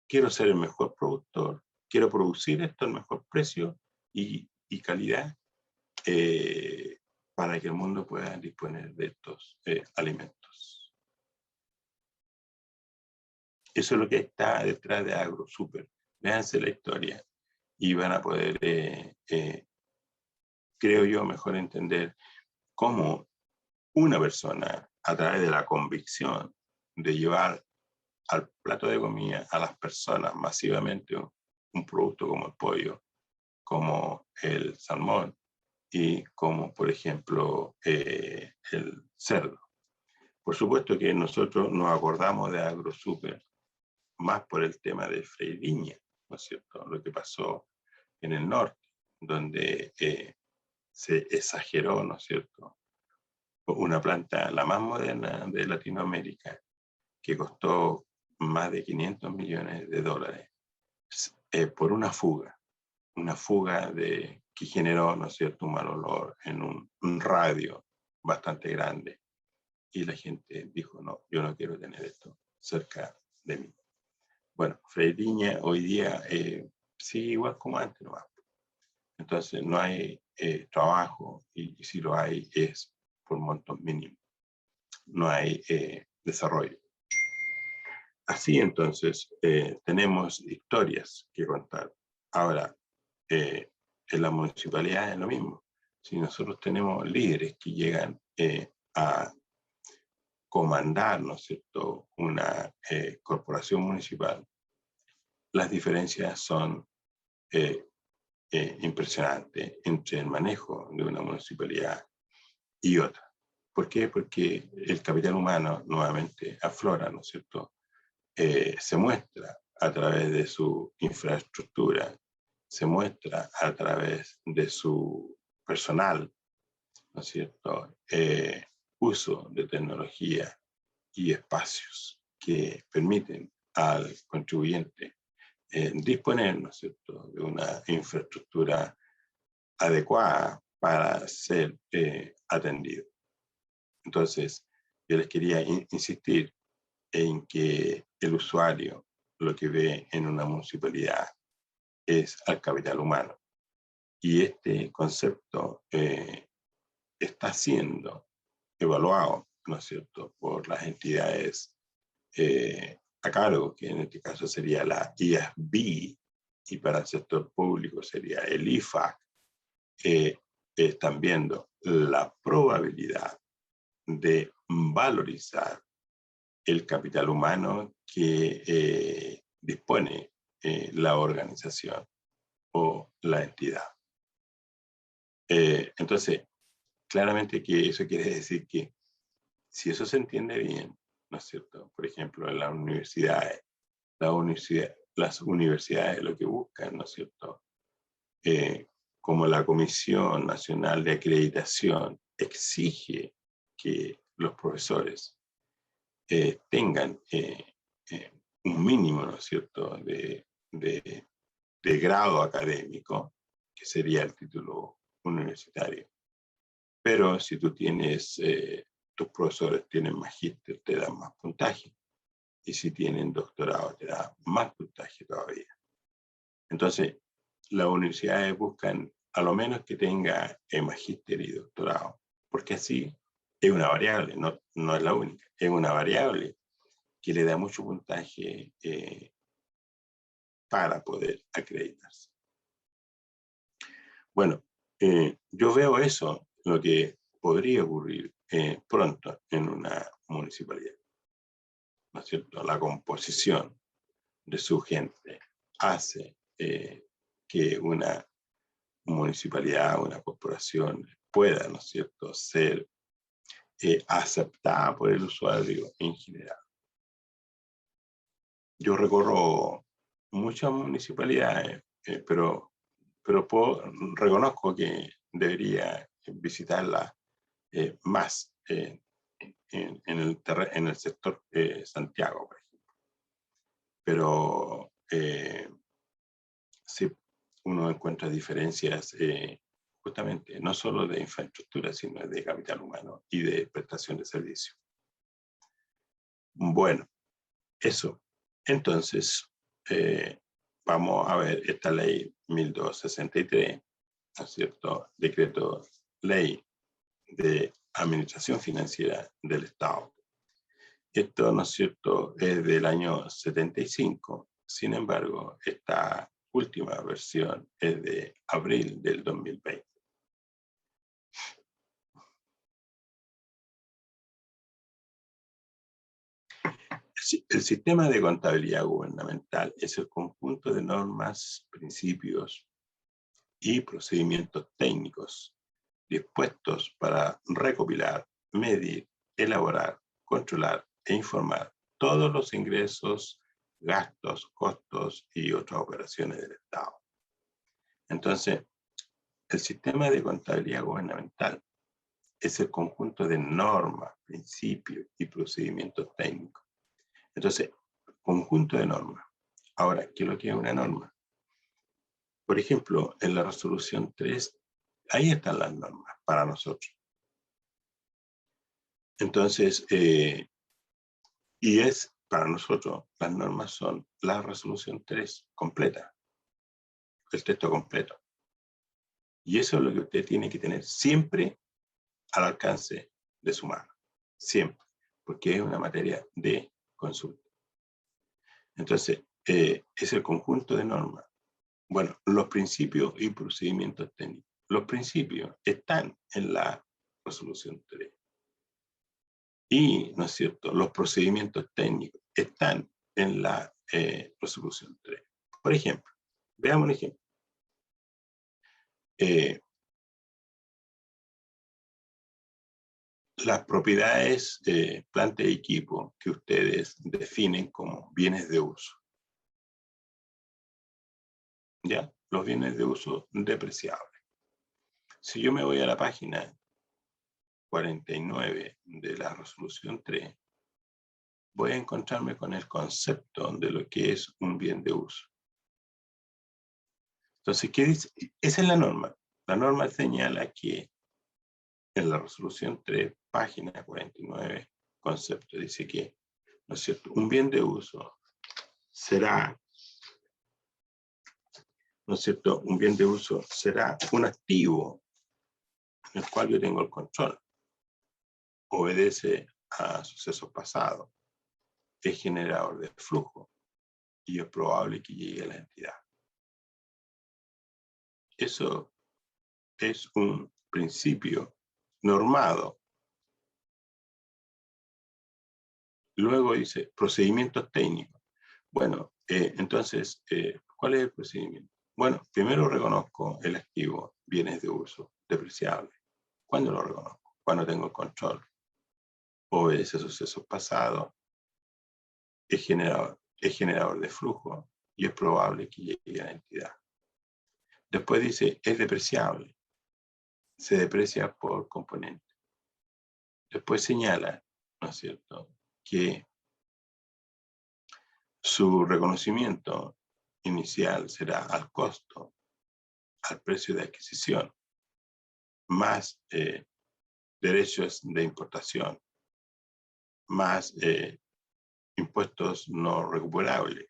quiero ser el mejor productor, quiero producir esto al mejor precio y calidad para que el mundo pueda disponer de estos alimentos. Eso es lo que está detrás de AgroSuper. Véanse la historia y van a poder, creo yo, mejor entender cómo una persona, a través de la convicción de llevar al plato de comida a las personas masivamente un producto como el pollo, como el salmón y como, por ejemplo, el cerdo. Por supuesto que nosotros nos acordamos de AgroSuper más por el tema de Freiriña, ¿no es cierto? Lo que pasó en el norte, donde se exageró, ¿no es cierto? Una planta, la más moderna de Latinoamérica, que costó más de 500 millones de dólares por una fuga que generó, ¿no es cierto?, un mal olor en un radio bastante grande. Y la gente dijo, no, yo no quiero tener esto cerca de mí. Bueno, Freiriña hoy día sigue igual como antes, ¿no? Entonces no hay trabajo y si lo hay es por montos mínimos. No hay desarrollo. Así entonces tenemos historias que contar. Ahora, en la municipalidad es lo mismo. Si nosotros tenemos líderes que llegan a comandar, ¿no es cierto?, una corporación municipal, las diferencias son impresionantes entre el manejo de una municipalidad y otra. ¿Por qué? Porque el capital humano nuevamente aflora, ¿no es cierto?, se muestra a través de su infraestructura, se muestra a través de su personal, ¿no es cierto? Uso de tecnología y espacios que permiten al contribuyente disponer, ¿no es cierto?, de una infraestructura adecuada para ser atendido. Entonces, yo les quería insistir en que el usuario lo que ve en una municipalidad es al capital humano. Y este concepto está siendo evaluado, ¿no es cierto?, por las entidades a cargo, que en este caso sería la IASB, y para el sector público sería el IFAC. Están viendo la probabilidad de valorizar el capital humano que dispone la organización o la entidad. Entonces, claramente que eso quiere decir que si eso se entiende bien, ¿no es cierto? Por ejemplo, en las universidades lo que buscan, ¿no es cierto?, como la Comisión Nacional de Acreditación exige que los profesores tengan un mínimo, ¿no es cierto?, de grado académico, que sería el título universitario. Pero si tú tienes, tus profesores tienen magíster, te dan más puntaje. Y si tienen doctorado, te dan más puntaje todavía. Entonces, las universidades buscan a lo menos que tenga magíster y doctorado, porque así es una variable, no es la única, es una variable que le da mucho puntaje para poder acreditarse. Bueno, yo veo eso, lo que podría ocurrir pronto en una municipalidad, ¿no es cierto? La composición de su gente hace que una municipalidad, una corporación pueda, ¿no es cierto?, ser aceptada por el usuario en general. Yo recorro muchas municipalidades, pero pero reconozco que debería visitarla más en el sector Santiago, por ejemplo. Pero sí, uno encuentra diferencias justamente no solo de infraestructura, sino de capital humano y de prestación de servicio. Bueno, eso. Entonces, vamos a ver esta ley 1263, ¿no es cierto? Decreto ley de administración financiera del Estado. Esto, ¿no es cierto?, es del año 75. Sin embargo, esta última versión es de abril del 2020. El sistema de contabilidad gubernamental es el conjunto de normas, principios y procedimientos técnicos dispuestos para recopilar, medir, elaborar, controlar e informar todos los ingresos, gastos, costos y otras operaciones del Estado. Entonces, el sistema de contabilidad gubernamental es el conjunto de normas, principios y procedimientos técnicos. Entonces, conjunto de normas. Ahora, ¿qué es lo que es una norma? Por ejemplo, en la resolución 3, ahí están las normas para nosotros. Entonces, y es para nosotros, las normas son la resolución 3 completa, el texto completo. Y eso es lo que usted tiene que tener siempre al alcance de su mano, siempre, porque es una materia de consulta. Entonces, es el conjunto de normas. Bueno, los principios y procedimientos técnicos. Los principios están en la resolución 3. Y, ¿no es cierto?, los procedimientos técnicos están en la resolución 3. Por ejemplo, veamos un ejemplo. Las propiedades, planta y equipo que ustedes definen como bienes de uso. ¿Ya? Los bienes de uso depreciables. Si yo me voy a la página 49 de la resolución 3, voy a encontrarme con el concepto de lo que es un bien de uso. Entonces, ¿qué dice? Esa es la norma. La norma señala que en la resolución 3, página 49, concepto, dice que, ¿no es cierto?, un bien de uso será, ¿no es cierto?, un bien de uso será un activo en el cual yo tengo el control, obedece a sucesos pasados, es generador de flujo y es probable que llegue a la entidad. Eso es un principio normado. Luego dice procedimientos técnicos. Bueno, entonces, ¿cuál es el procedimiento? Bueno, primero reconozco el activo, bienes de uso, depreciable. ¿Cuándo lo reconozco? Cuando tengo control. Obedece a sucesos pasados, es generador de flujo y es probable que llegue a la entidad. Después dice, es depreciable. Se deprecia por componente. Después señala, ¿no es cierto?, que su reconocimiento inicial será al costo, al precio de adquisición, más derechos de importación, más impuestos no recuperables,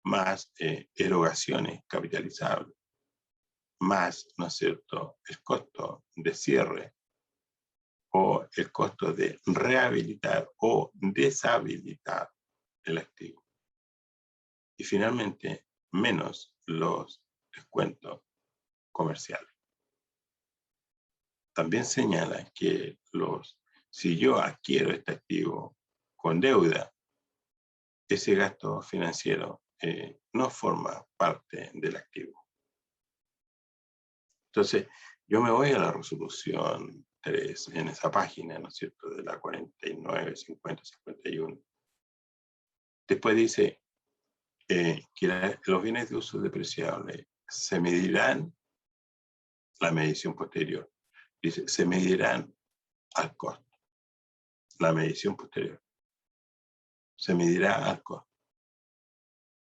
más erogaciones capitalizables, más, ¿no es cierto?, el costo de cierre o el costo de rehabilitar o deshabilitar el activo. Y finalmente, menos los descuentos comerciales. También señala que si yo adquiero este activo con deuda, ese gasto financiero no forma parte del activo. Entonces, yo me voy a la resolución 3 en esa página, ¿no es cierto?, de la 49, 50, 51. Después dice que los bienes de uso depreciable se medirán la medición posterior. Dice, se medirán al costo. La medición posterior. Se medirá al costo.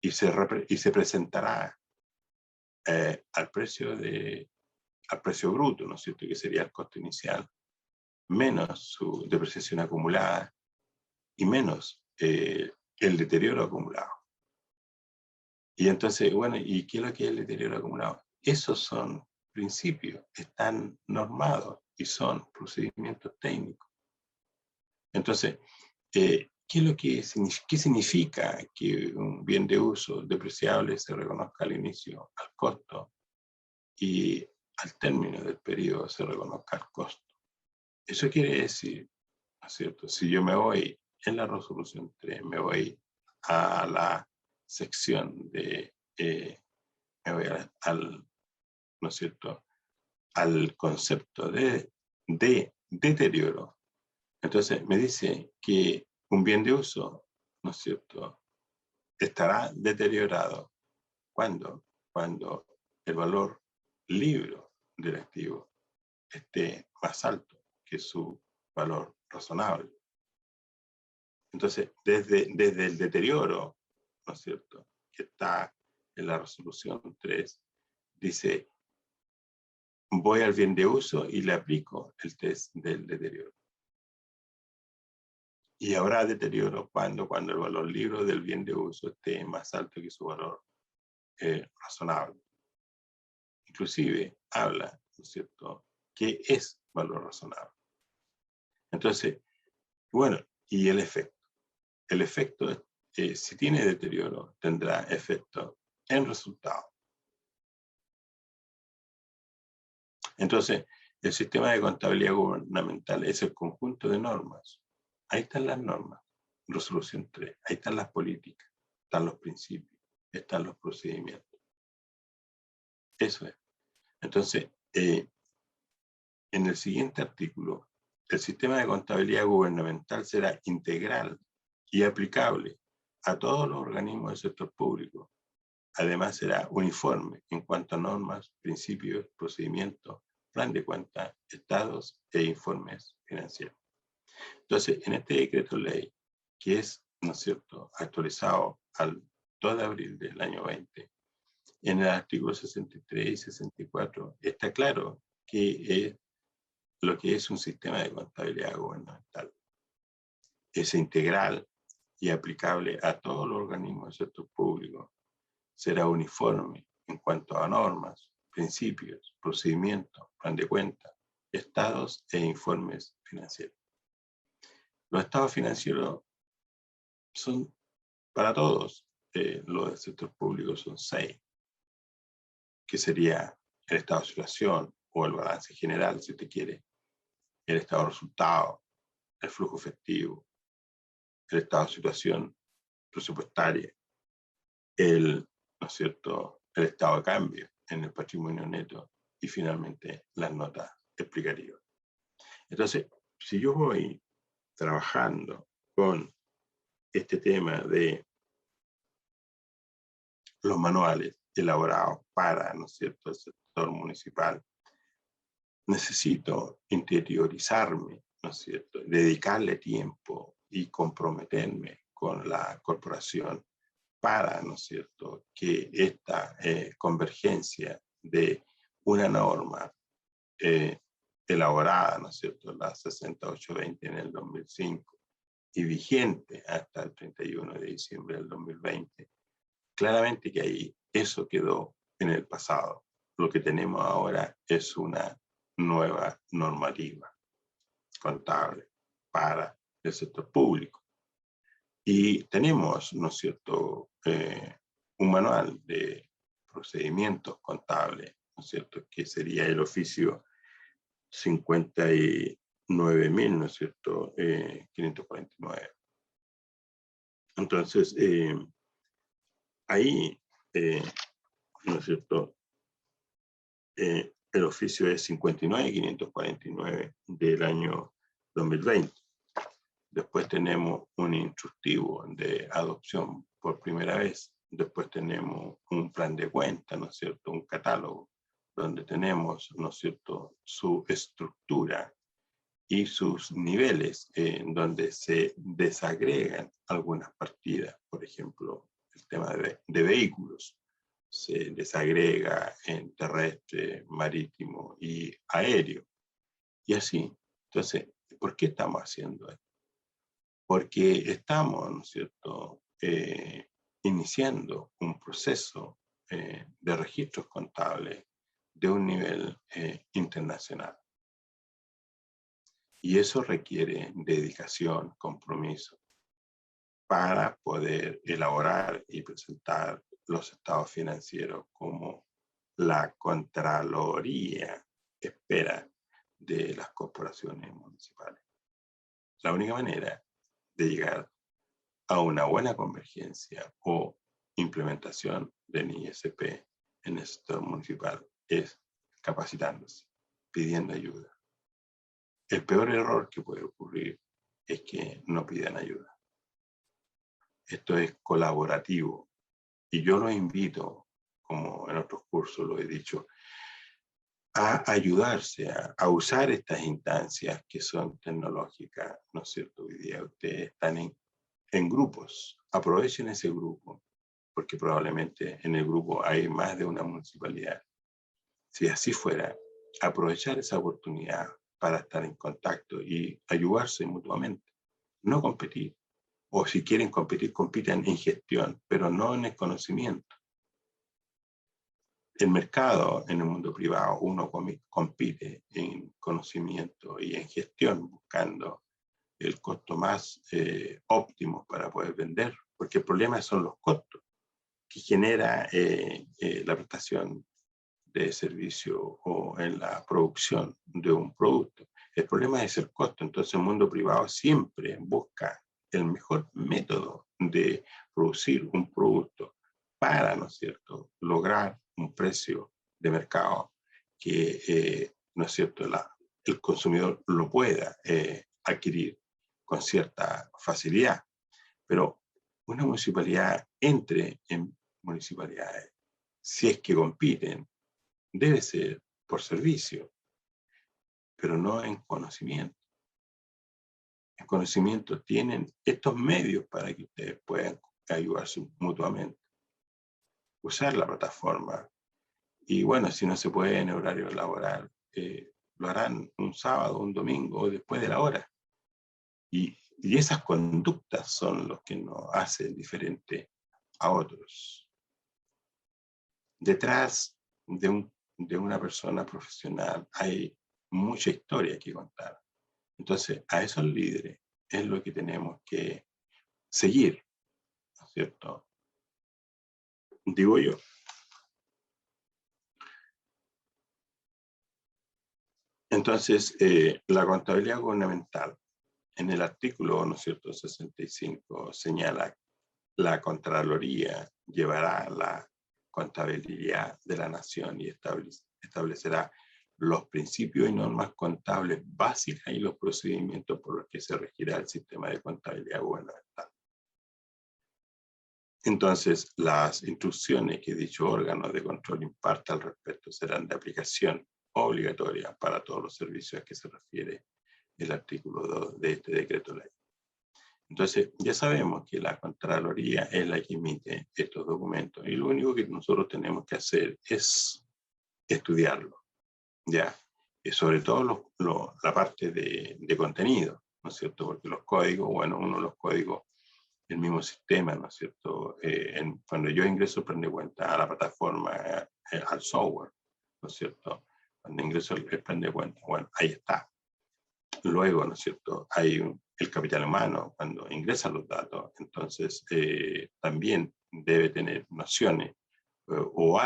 Y se presentará al precio bruto, ¿no es cierto?, que sería el costo inicial, menos su depreciación acumulada y menos el deterioro acumulado. Y entonces, bueno, ¿y qué es lo que es el deterioro acumulado? Esos son principios, están normados y son procedimientos técnicos. Entonces, ¿qué significa que un bien de uso depreciable se reconozca al inicio al costo y al término del periodo se reconozca el costo? Eso quiere decir, ¿no es cierto? Si yo me voy en la resolución 3, me voy a la sección de, me voy ¿no es cierto?, al concepto de deterioro. Entonces me dice que un bien de uso, ¿no es cierto?, estará deteriorado cuando el valor libre del activo esté más alto que su valor razonable. Entonces, desde el deterioro, ¿no es cierto?, que está en la resolución 3, dice, voy al bien de uso y le aplico el test del deterioro. Y habrá deterioro cuando el valor libre del bien de uso esté más alto que su valor razonable. Inclusive habla, ¿no es cierto?, qué es valor razonable. Entonces, bueno, y el efecto. El efecto, si tiene deterioro, tendrá efecto en resultado. Entonces, el sistema de contabilidad gubernamental es el conjunto de normas. Ahí están las normas, resolución 3. Ahí están las políticas, están los principios, están los procedimientos. Eso es. Entonces, en el siguiente artículo, el sistema de contabilidad gubernamental será integral y aplicable a todos los organismos del sector público. Además, será uniforme en cuanto a normas, principios, procedimientos, plan de cuentas, estados e informes financieros. Entonces, en este decreto ley, que es, ¿no es cierto?, actualizado al 2 de abril del año 20, en el artículo 63 y 64 está claro que es lo que es un sistema de contabilidad gubernamental. Es integral y aplicable a todos los organismos del sector público. Será uniforme en cuanto a normas, principios, procedimientos, plan de cuentas, estados e informes financieros. Los estados financieros son para todos. Los del sector público son 6, que sería el estado de situación o el balance general, si usted quiere, el estado de resultado, el flujo efectivo, el estado de situación presupuestaria, ¿no es cierto?, el estado de cambio en el patrimonio neto y finalmente las notas explicativas. Entonces, si yo voy trabajando con este tema de los manuales elaborados para, ¿no es cierto?, el sector municipal, necesito interiorizarme, ¿no es cierto?, dedicarle tiempo y comprometerme con la corporación para, ¿no es cierto?, que esta convergencia de una norma elaborada, ¿no es cierto?, la 6820 en el 2005 y vigente hasta el 31 de diciembre del 2020, claramente que ahí eso quedó en el pasado. Lo que tenemos ahora es una nueva normativa contable para el sector público. Y tenemos, ¿no es cierto?, un manual de procedimientos contables, ¿no es cierto?, que sería el oficio 59.000, ¿no es cierto?, 549. Entonces, ahí, ¿no es cierto?, el oficio es 59.549 del año 2020. Después tenemos un instructivo de adopción por primera vez Después tenemos un plan de cuenta, ¿no es cierto? Un catálogo, donde tenemos, ¿no es cierto?, su estructura y sus niveles, donde se desagregan algunas partidas. Por ejemplo, el tema de vehículos se desagrega en terrestre, marítimo y aéreo. Y así. Entonces, ¿por qué estamos haciendo esto? Porque estamos, ¿no es cierto?, iniciando un proceso de registros contables de un nivel internacional. Y eso requiere dedicación, compromiso, para poder elaborar y presentar los estados financieros como la Contraloría espera de las corporaciones municipales. La única manera de llegar a una buena convergencia o implementación del ISP en el sector municipal es capacitándose, pidiendo ayuda. El peor error que puede ocurrir es que no pidan ayuda. Esto es colaborativo y yo los invito, como en otros cursos lo he dicho, a ayudarse, a usar estas instancias que son tecnológicas, ¿no es cierto? Hoy día ustedes están en grupos, aprovechen ese grupo, porque probablemente en el grupo hay más de una municipalidad. Si así fuera, aprovechar esa oportunidad para estar en contacto y ayudarse mutuamente, no competir. O si quieren competir, compitan en gestión, pero no en el conocimiento. El mercado, en el mundo privado, uno compite en conocimiento y en gestión, buscando el costo más óptimo para poder vender, porque el problema son los costos que genera la prestación de servicio o en la producción de un producto. El problema es el costo, entonces el mundo privado siempre busca el mejor método de producir un producto para, ¿no es cierto?, lograr un precio de mercado que, ¿no es cierto?, el consumidor lo pueda adquirir con cierta facilidad. Pero una municipalidad entre en municipalidades, si es que compiten, debe ser por servicio, pero no en conocimiento. En conocimiento tienen estos medios para que ustedes puedan ayudarse mutuamente. Usar la plataforma. Y bueno, si no se puede en horario laboral, lo harán un sábado, un domingo o después de la hora. Y esas conductas son los que nos hacen diferente a otros. Detrás de una persona profesional hay mucha historia que contar. Entonces, a esos líderes es lo que tenemos que seguir, ¿no es cierto? Digo yo. Entonces, la contabilidad gubernamental, en el artículo, ¿no es cierto?, 65, señala la Contraloría llevará la contabilidad de la nación y establecerá los principios y normas contables básicas y los procedimientos por los que se regirá el sistema de contabilidad gubernamental. Entonces, las instrucciones que dicho órgano de control imparte al respecto serán de aplicación obligatoria para todos los servicios a que se refiere el artículo 2 de este decreto ley. Entonces, ya sabemos que la Contraloría es la que emite estos documentos y lo único que nosotros tenemos que hacer es estudiarlo, ¿ya? Y sobre todo la parte de contenido, ¿no es cierto? Porque los códigos, bueno, uno de los códigos, el mismo sistema, ¿no es cierto? Cuando yo ingreso plan de cuenta a la plataforma, al software, ¿no es cierto? Cuando ingreso el plan de cuenta, bueno, ahí está. Luego, ¿no es cierto?, hay el capital humano cuando ingresa los datos, entonces también debe tener nociones o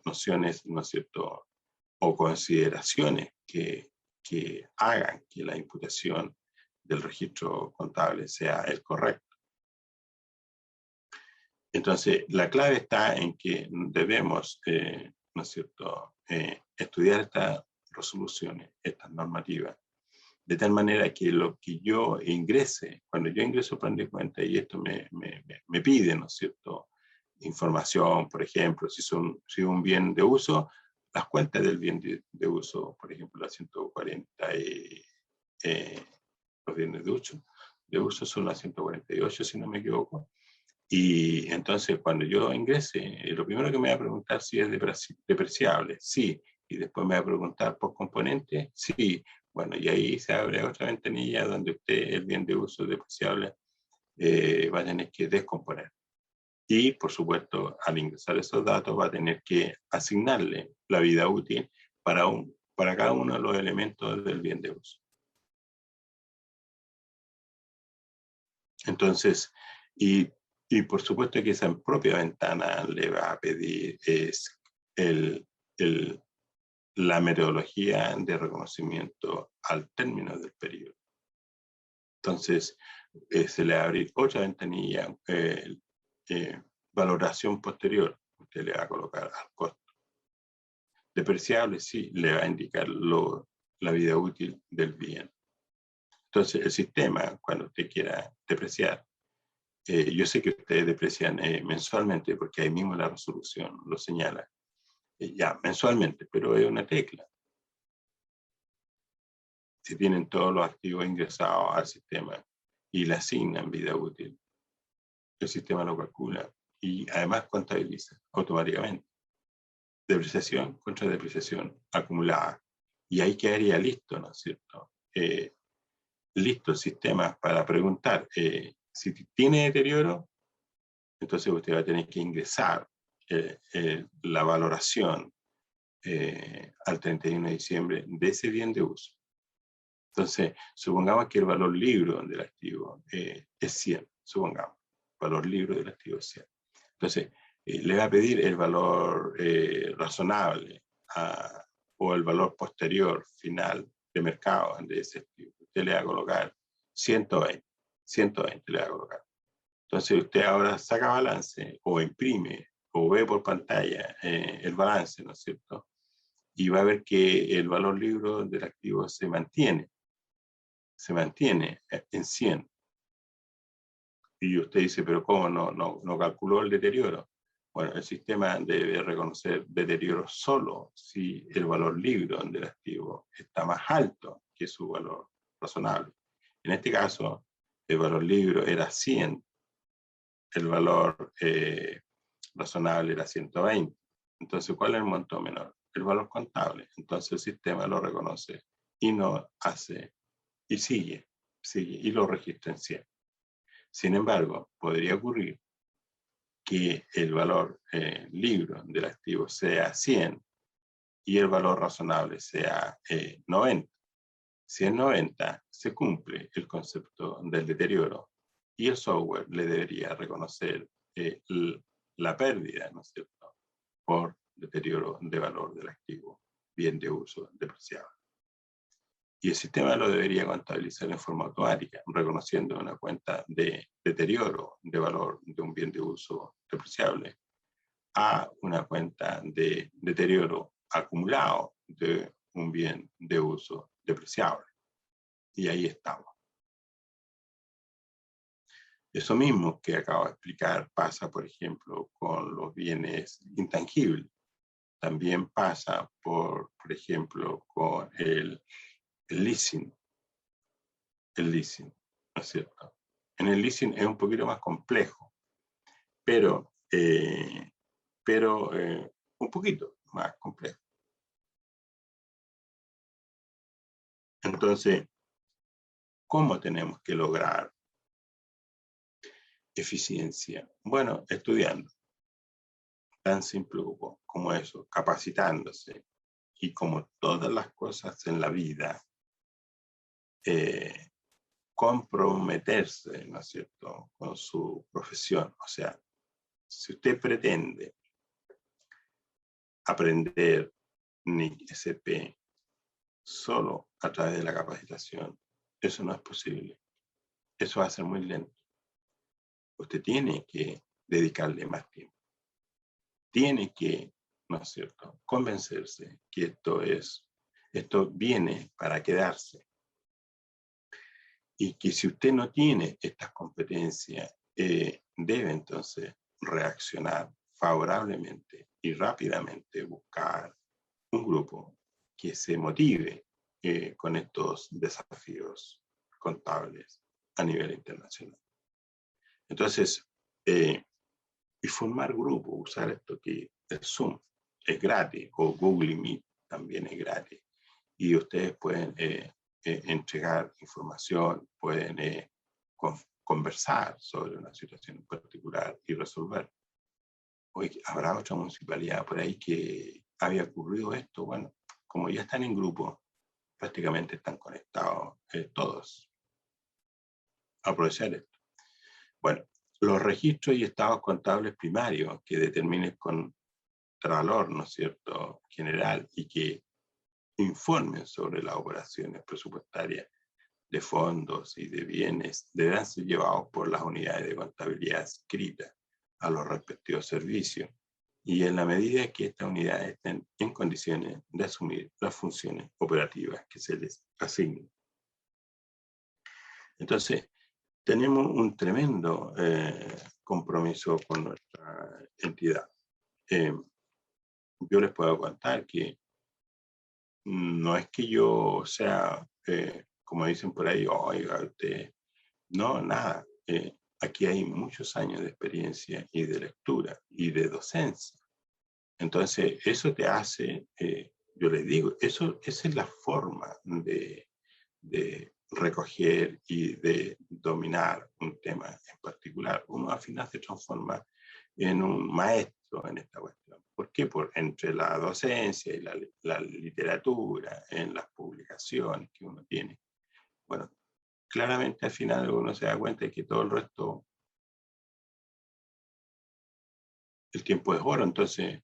nociones, ¿no es cierto?, o consideraciones que hagan que la imputación del registro contable sea el correcto. Entonces, la clave está en que debemos, ¿no es cierto?, estudiar estas resoluciones, estas normativas, de tal manera que lo que yo ingrese, cuando yo ingreso plan de cuenta y esto me pide, ¿no es cierto?, información, por ejemplo, si es un bien de uso, las cuentas del bien de uso, por ejemplo, las 140, los bienes de uso son las 148, si no me equivoco. Y entonces, cuando yo ingrese, lo primero que me va a preguntar si es depreciable, sí. Y después me va a preguntar por componente, sí. Bueno, y ahí se abre otra ventanilla donde usted, el bien de uso depreciable, va a tener que descomponer. Y, por supuesto, al ingresar esos datos va a tener que asignarle la vida útil para cada uno de los elementos del bien de uso. Entonces, y por supuesto que esa propia ventana le va a pedir la metodología de reconocimiento al término del periodo. Entonces, se le va a abrir otra ventanilla, valoración posterior. Usted le va a colocar al costo. Depreciable, sí, le va a indicar la vida útil del bien. Entonces, el sistema, cuando usted quiera depreciar, yo sé que ustedes deprecian mensualmente, porque ahí mismo la resolución lo señala. Ya, mensualmente, pero es una tecla. Si tienen todos los activos ingresados al sistema y le asignan vida útil, el sistema lo calcula y además contabiliza automáticamente. Depreciación contra depreciación acumulada. Y ahí quedaría listo, ¿no es cierto? Listo el sistema para preguntar si tiene deterioro, entonces usted va a tener que ingresar la valoración al 31 de diciembre de ese bien de uso. Entonces, supongamos que el valor libro del activo es 100, supongamos, valor libro del activo es 100. Entonces, le va a pedir el valor razonable o el valor posterior final de mercado de ese activo. Usted le va a colocar 120 le va a colocar. Entonces, usted ahora saca balance o imprime o ve por pantalla el balance, ¿no es cierto? Y va a ver que el valor libro del activo se mantiene en 100. Y usted dice, pero ¿cómo no calculó el deterioro? Bueno, el sistema debe reconocer deterioro solo si el valor libro del activo está más alto que su valor razonable. En este caso, el valor libro era 100, el valor razonable era 120. Entonces, ¿cuál es el monto menor? El valor contable. Entonces el sistema lo reconoce y no hace, y sigue, y lo registra en 100. Sin embargo, podría ocurrir que el valor libro del activo sea 100 y el valor razonable sea 90. Si es 90, se cumple el concepto del deterioro y el software le debería reconocer la pérdida, ¿no es cierto?, por deterioro de valor del activo, bien de uso depreciable. Y el sistema lo debería contabilizar en forma automática, reconociendo una cuenta de deterioro de valor de un bien de uso depreciable a una cuenta de deterioro acumulado de un bien de uso depreciable. Y ahí estamos. Eso mismo que acabo de explicar pasa, por ejemplo, con los bienes intangibles. También pasa, por ejemplo, con el leasing. El leasing, ¿no es cierto? En el leasing es un poquito más complejo, pero un poquito más complejo. Entonces, ¿cómo tenemos que lograr eficiencia? Bueno, estudiando. Tan simple como eso, capacitándose. Y como todas las cosas en la vida, comprometerse, ¿no es cierto?, con su profesión. O sea, si usted pretende aprender NIC SP solo a través de la capacitación, eso no es posible. Eso va a ser muy lento. Usted tiene que dedicarle más tiempo. Tiene que, ¿no es cierto?, convencerse que esto viene para quedarse. Y que si usted no tiene estas competencias, debe entonces reaccionar favorablemente y rápidamente buscar un grupo que se motive con estos desafíos contables a nivel internacional. Entonces, y formar grupo, usar esto que es Zoom, es gratis, o Google Meet también es gratis. Y ustedes pueden entregar información, pueden conversar sobre una situación en particular y resolver. Hoy habrá otra municipalidad por ahí que había ocurrido esto. Bueno, como ya están en grupo, prácticamente están conectados todos. Aprovechar esto. Bueno, los registros y estados contables primarios que determinen con valor, ¿no es cierto?, general, y que informen sobre las operaciones presupuestarias de fondos y de bienes deberán ser llevados por las unidades de contabilidad adscritas a los respectivos servicios, y en la medida que estas unidades estén en condiciones de asumir las funciones operativas que se les asignen. Entonces, tenemos un tremendo compromiso con nuestra entidad. Yo les puedo contar que no es que yo sea, como dicen por ahí, oiga, usted, no, nada. Aquí hay muchos años de experiencia y de lectura y de docencia. Entonces, eso te hace, yo les digo, esa es la forma de recoger y de dominar un tema en particular. Uno al final se transforma en un maestro en esta cuestión. ¿Por qué? Entre la docencia y la literatura, en las publicaciones que uno tiene. Bueno, claramente al final uno se da cuenta de que todo el resto, el tiempo es oro, entonces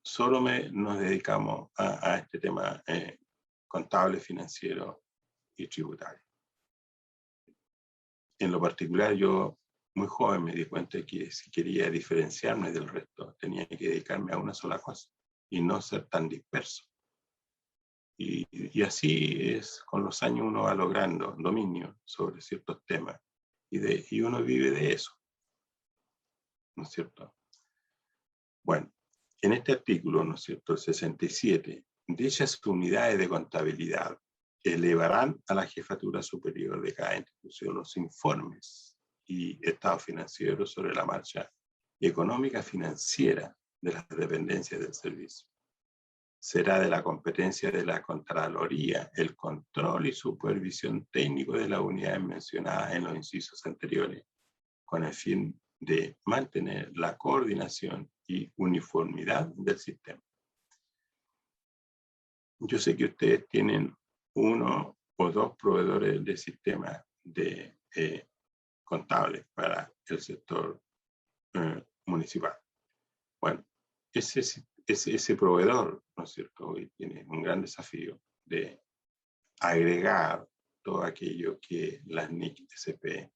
solo nos dedicamos a este tema contable, financiero y tributario. En lo particular, yo muy joven me di cuenta de que si quería diferenciarme del resto, tenía que dedicarme a una sola cosa y no ser tan disperso. Y así es, con los años uno va logrando dominio sobre ciertos temas y uno vive de eso, ¿no es cierto? Bueno, en este artículo, ¿no es cierto?, el 67, dichas unidades de contabilidad elevarán a la jefatura superior de cada institución los informes y estados financieros sobre la marcha económica financiera de las dependencias del servicio. Será de la competencia de la Contraloría el control y supervisión técnico de las unidades mencionadas en los incisos anteriores, con el fin de mantener la coordinación y uniformidad del sistema. Yo sé que ustedes tienen uno o dos proveedores de sistemas de contables para el sector municipal. Bueno, ese proveedor, ¿no es cierto?, hoy tiene un gran desafío de agregar todo aquello que las NIC-SP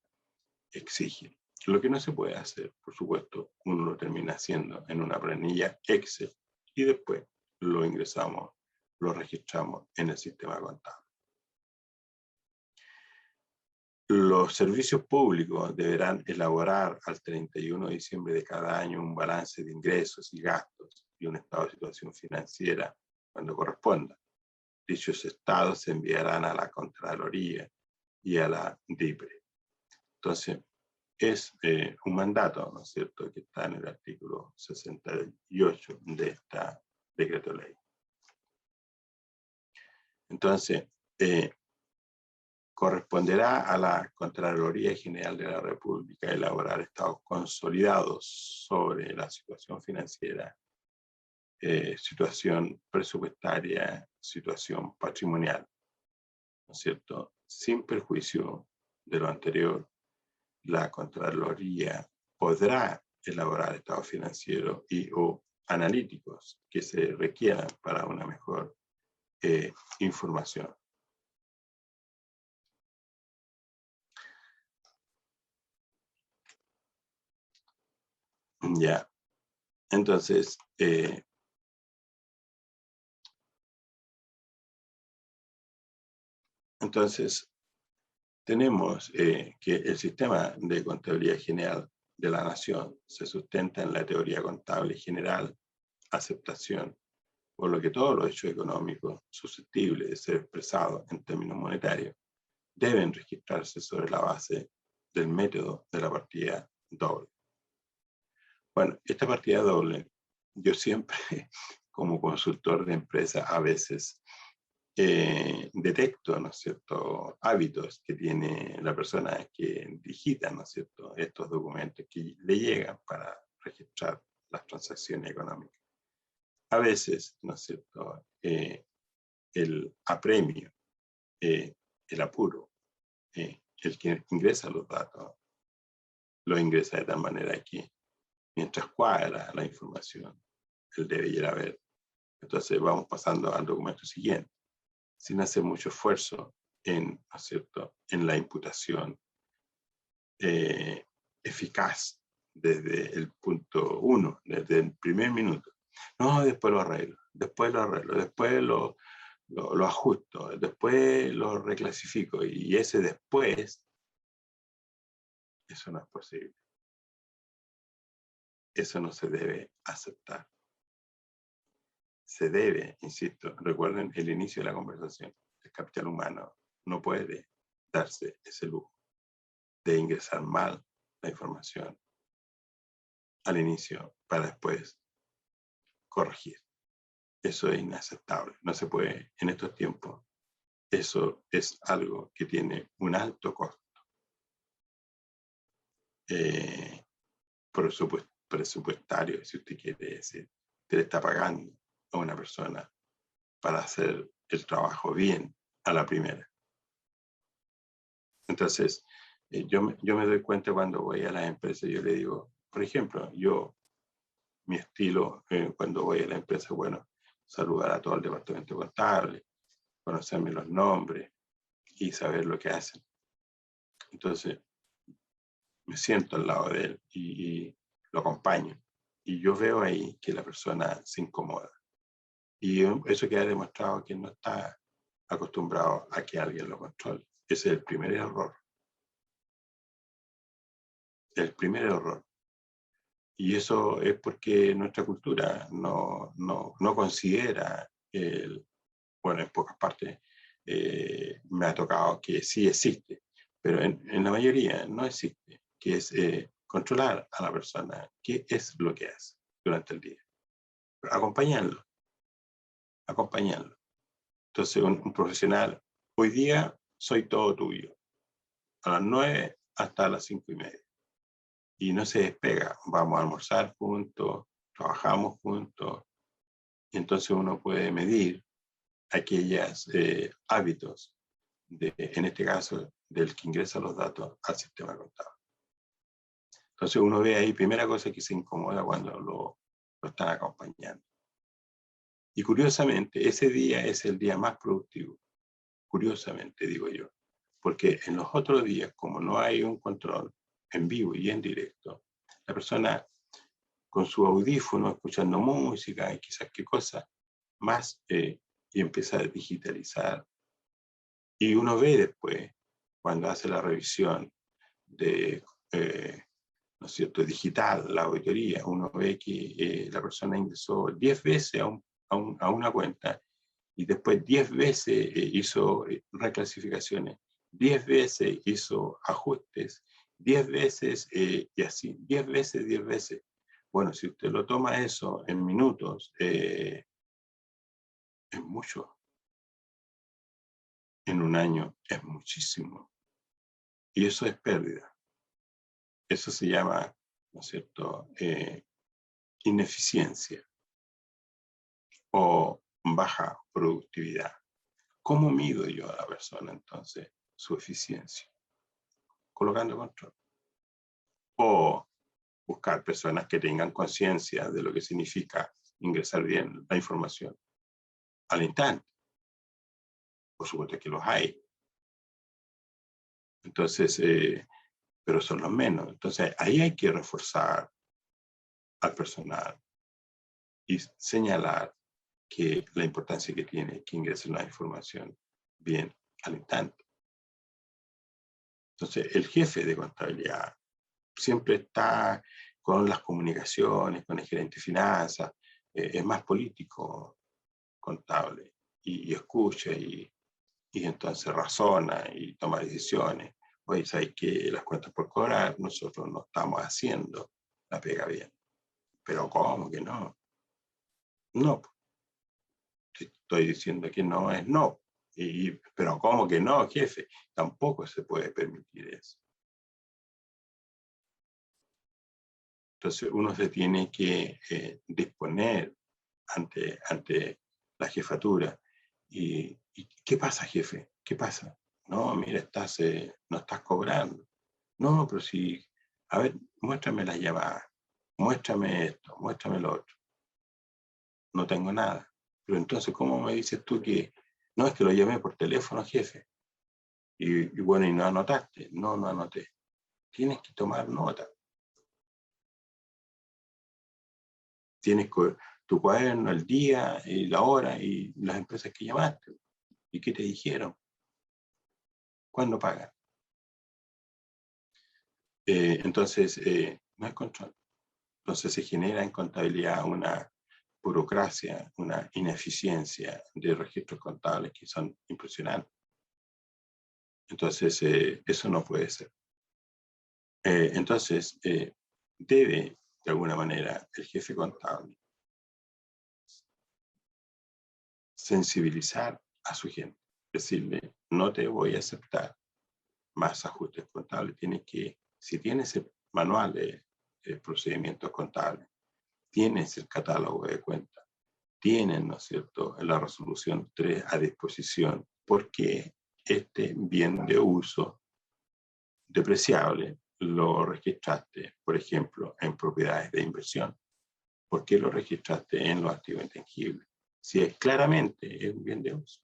exigen. Lo que no se puede hacer, por supuesto, uno lo termina haciendo en una planilla Excel y después lo ingresamos, lo registramos en el sistema contable. Los servicios públicos deberán elaborar al 31 de diciembre de cada año un balance de ingresos y gastos y un estado de situación financiera cuando corresponda. Dichos estados se enviarán a la Contraloría y a la DIPRE. Entonces, es un mandato, ¿no es cierto?, que está en el artículo 68 de esta decreto ley. Entonces, corresponderá a la Contraloría General de la República elaborar estados consolidados sobre la situación financiera, situación presupuestaria, situación patrimonial, ¿no es cierto? Sin perjuicio de lo anterior, la Contraloría podrá elaborar estados financieros y o analíticos que se requieran para una mejor información. Ya, entonces, tenemos que el sistema de contabilidad general de la nación se sustenta en la teoría contable general, aceptación, por lo que todos los hechos económicos susceptibles de ser expresados en términos monetarios deben registrarse sobre la base del método de la partida doble. Bueno, esta partida doble, yo siempre, como consultor de empresas, a veces detecto, ¿no es cierto?, hábitos que tiene la persona que digita, ¿no es cierto?, estos documentos que le llegan para registrar las transacciones económicas. A veces, ¿no es cierto?, el apremio, el apuro, el que ingresa los datos, los ingresa de tal manera que mientras cuadra la información, él debe ir a ver. Entonces vamos pasando al documento siguiente, sin hacer mucho esfuerzo en, ¿no es cierto?, en la imputación eficaz desde el punto 1, desde el primer minuto. No, después lo arreglo, después lo ajusto, después lo reclasifico, y ese después, eso no es posible. Eso no se debe aceptar. Se debe, insisto, recuerden el inicio de la conversación, el capital humano no puede darse ese lujo de ingresar mal la información al inicio para después corregir. Eso es inaceptable, no se puede en estos tiempos. Eso es algo que tiene un alto costo presupuestario, si usted quiere decir, que le está pagando a una persona para hacer el trabajo bien a la primera. Entonces, yo me doy cuenta cuando voy a las empresas, yo le digo, por ejemplo, mi estilo cuando voy a la empresa, bueno, saludar a todo el departamento contable, conocerme los nombres y saber lo que hacen. Entonces, me siento al lado de él y lo acompaño. Y yo veo ahí que la persona se incomoda. Y eso queda demostrado que no está acostumbrado a que alguien lo controle. Ese es el primer error. El primer error. Y eso es porque nuestra cultura no considera, bueno, en pocas partes me ha tocado que sí existe, pero en la mayoría no existe, que es controlar a la persona, qué es lo que hace durante el día. Acompañarlo. Entonces, un profesional, hoy día soy todo tuyo, a las 9 hasta las 5:30. Y no se despega, vamos a almorzar juntos, trabajamos juntos, y entonces uno puede medir aquellos hábitos, en este caso, del que ingresa los datos al sistema contable. Entonces uno ve ahí, primera cosa, que se incomoda cuando lo están acompañando. Y curiosamente, ese día es el día más productivo, curiosamente digo yo, porque en los otros días, como no hay un control en vivo y en directo, la persona con su audífono, escuchando música y quizás qué cosa más, y empieza a digitalizar. Y uno ve después, cuando hace la revisión de, ¿no es cierto?, digital, la auditoría, uno ve que la persona ingresó 10 veces a una cuenta y después 10 veces hizo reclasificaciones, 10 veces hizo ajustes, 10 veces y así, 10 veces. Bueno, si usted lo toma eso en minutos, es mucho. En un año es muchísimo. Y eso es pérdida. Eso se llama, ¿no es cierto?, ineficiencia o baja productividad. ¿Cómo mido yo a la persona entonces su eficiencia? Colocando control. O buscar personas que tengan conciencia de lo que significa ingresar bien la información al instante. Por supuesto que los hay. Entonces, pero son los menos. Entonces, ahí hay que reforzar al personal y señalar que la importancia que tiene que ingresen la información bien al instante. Entonces, el jefe de contabilidad siempre está con las comunicaciones, con el gerente de finanzas, es más político contable, y escucha, y entonces razona y toma decisiones. Oye, ¿sabes que las cuentas por cobrar, nosotros no estamos haciendo la pega bien? Pero ¿cómo que no? No, si estoy diciendo que no es no. Pero ¿cómo que no, jefe? Tampoco se puede permitir eso. Entonces uno se tiene que disponer ante la jefatura. ¿Y qué pasa, jefe? ¿Qué pasa? No, mira, no estás cobrando. No, pero si, a ver, muéstrame las llamadas, muéstrame esto, muéstrame lo otro. No tengo nada. Pero entonces, ¿cómo me dices tú que no, es que lo llamé por teléfono, jefe? Y bueno, ¿y no anotaste? No, no anoté. Tienes que tomar nota. Tienes tu cuaderno, el día, y la hora, y las empresas que llamaste. ¿Y qué te dijeron? ¿Cuándo pagan? Entonces, no hay control. Entonces se genera en contabilidad una burocracia, una ineficiencia de registros contables que son impresionantes. Entonces, eso no puede ser. Entonces, debe, de alguna manera, el jefe contable sensibilizar a su gente, decirle, no te voy a aceptar más ajustes contables. Si tienes el manual de procedimientos contables, tienes el catálogo de cuentas, tienen, ¿no es cierto?, la resolución 3 a disposición, porque este bien de uso depreciable lo registraste, por ejemplo, en propiedades de inversión. ¿Por qué lo registraste en los activos intangibles? Si es claramente un bien de uso.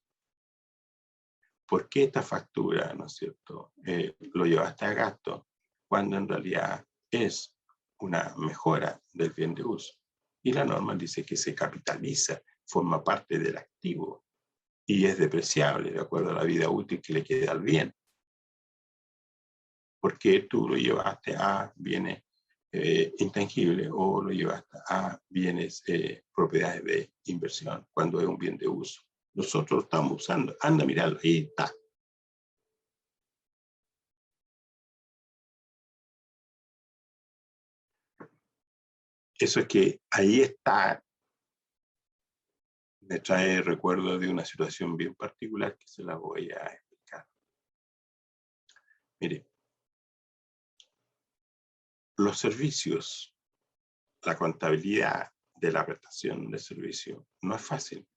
¿Por qué esta factura, ¿no es cierto?, lo llevaste a gasto cuando en realidad es una mejora del bien de uso? Y la norma dice que se capitaliza, forma parte del activo y es depreciable de acuerdo a la vida útil que le queda al bien. ¿Por qué tú lo llevaste a bienes intangibles o lo llevaste a bienes, propiedades de inversión, cuando es un bien de uso? Nosotros lo estamos usando. Anda, miralo, ahí está. Eso es que ahí está. Me trae recuerdo de una situación bien particular que se la voy a explicar. Mire, los servicios, la contabilidad de la prestación de servicio no es fácil.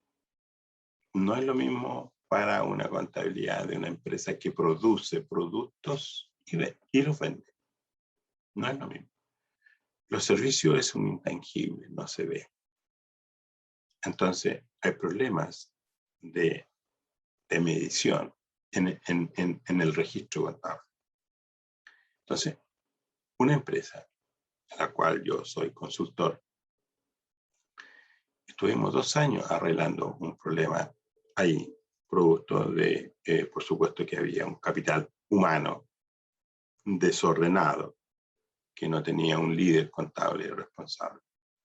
No es lo mismo para una contabilidad de una empresa que produce productos y los vende. No es lo mismo. Los servicios es un intangible, no se ve. Entonces, hay problemas de medición en el registro contable. Entonces, una empresa en la cual yo soy consultor, estuvimos 2 años arreglando un problema ahí, producto de, por supuesto, que había un capital humano desordenado, que no tenía un líder contable responsable.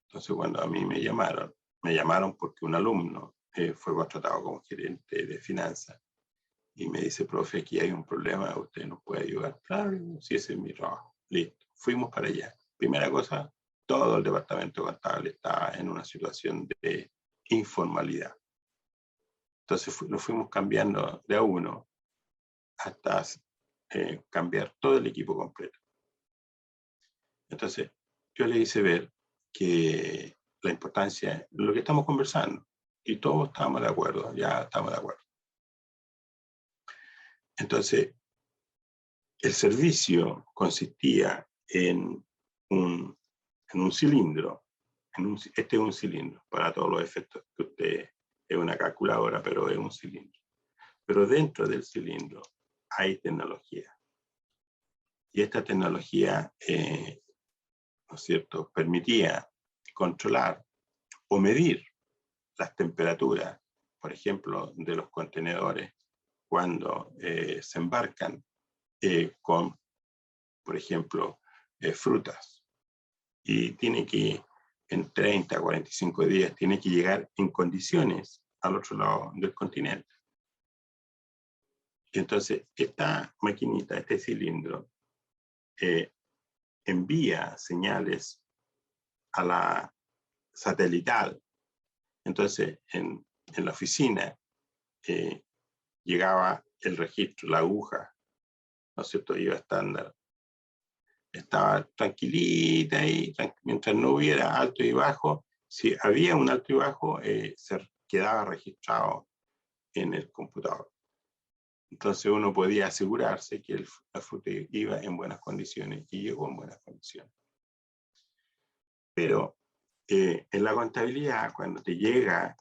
Entonces, cuando a mí me llamaron porque un alumno fue contratado como gerente de finanzas y me dice, profe, aquí hay un problema, ¿usted nos puede ayudar? Claro, sí, ese es mi trabajo. Listo, fuimos para allá. Primera cosa, todo el departamento contable estaba en una situación de informalidad. Entonces lo fuimos cambiando de a uno hasta cambiar todo el equipo completo. Entonces, yo le hice ver que la importancia, lo que estamos conversando, y todos estamos de acuerdo, ya estamos de acuerdo. Entonces, el servicio consistía en un cilindro, este es un cilindro, para todos los efectos que usted es una calculadora, pero es un cilindro. Pero dentro del cilindro hay tecnología. Y esta tecnología, ¿no es cierto?, permitía controlar o medir las temperaturas, por ejemplo, de los contenedores cuando se embarcan con, por ejemplo, frutas. Y tiene que, en 30, 45 días, tiene que llegar en condiciones al otro lado del continente. Y entonces, esta maquinita, este cilindro, envía señales a la satelital. Entonces, en la oficina llegaba el registro, la aguja, ¿no es cierto? Iba estándar. Estaba tranquilita ahí, mientras no hubiera alto y bajo. Si había un alto y bajo, se quedaba registrado en el computador. Entonces uno podía asegurarse que la fruta iba en buenas condiciones y llegó en buenas condiciones. Pero en la contabilidad, cuando te llega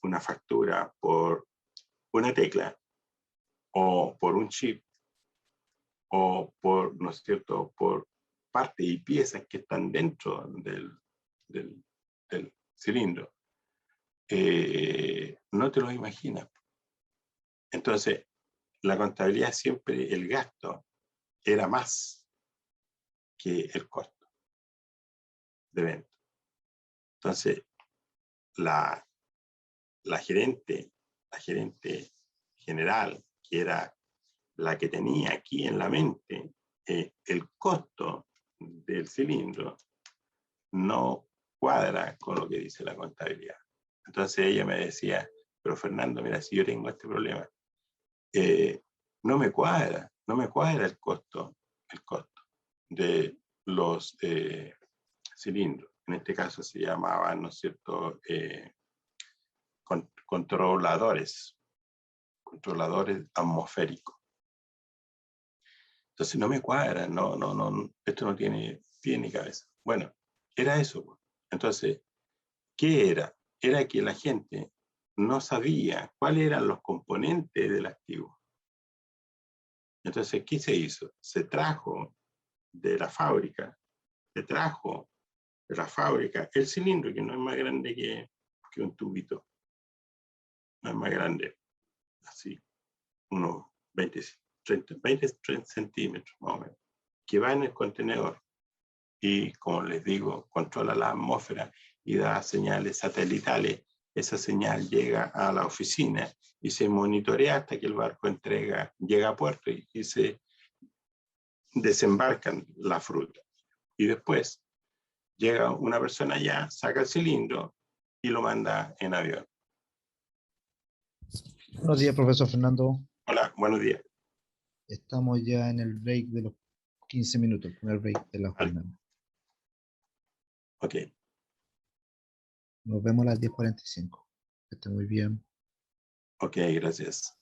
una factura por una tecla o por un chip o por, ¿no es cierto?, por partes y piezas que están dentro del cilindro, no te lo imaginas. Entonces, la contabilidad siempre, el gasto era más que el costo de venta. Entonces, la gerente general, que era la que tenía aquí en la mente el costo del cilindro, no cuadra con lo que dice la contabilidad. Entonces ella me decía, pero Fernando, mira, si yo tengo este problema, no me cuadra el costo de los cilindros. En este caso se llamaban, ¿no es cierto?, controladores atmosféricos. Entonces no me cuadra, esto no tiene pie ni cabeza. Bueno, era eso. Entonces, ¿qué era? Era que la gente no sabía cuáles eran los componentes del activo. Entonces, ¿qué se hizo? Se trajo de la fábrica el cilindro, que no es más grande que un tubito. No es más grande, así, unos 20 centímetros más o menos, que va en el contenedor y, como les digo, controla la atmósfera y da señales satelitales. Esa señal llega a la oficina y se monitorea hasta que el barco llega a puerto y se desembarcan la fruta. Y después llega una persona allá, saca el cilindro y lo manda en avión. Buenos días, profesor Fernando. Hola, buenos días. Estamos ya en el break de los 15 minutos, el primer break de la jornada. Ok. Nos vemos a las 10:45. Que esté muy bien. Ok, gracias.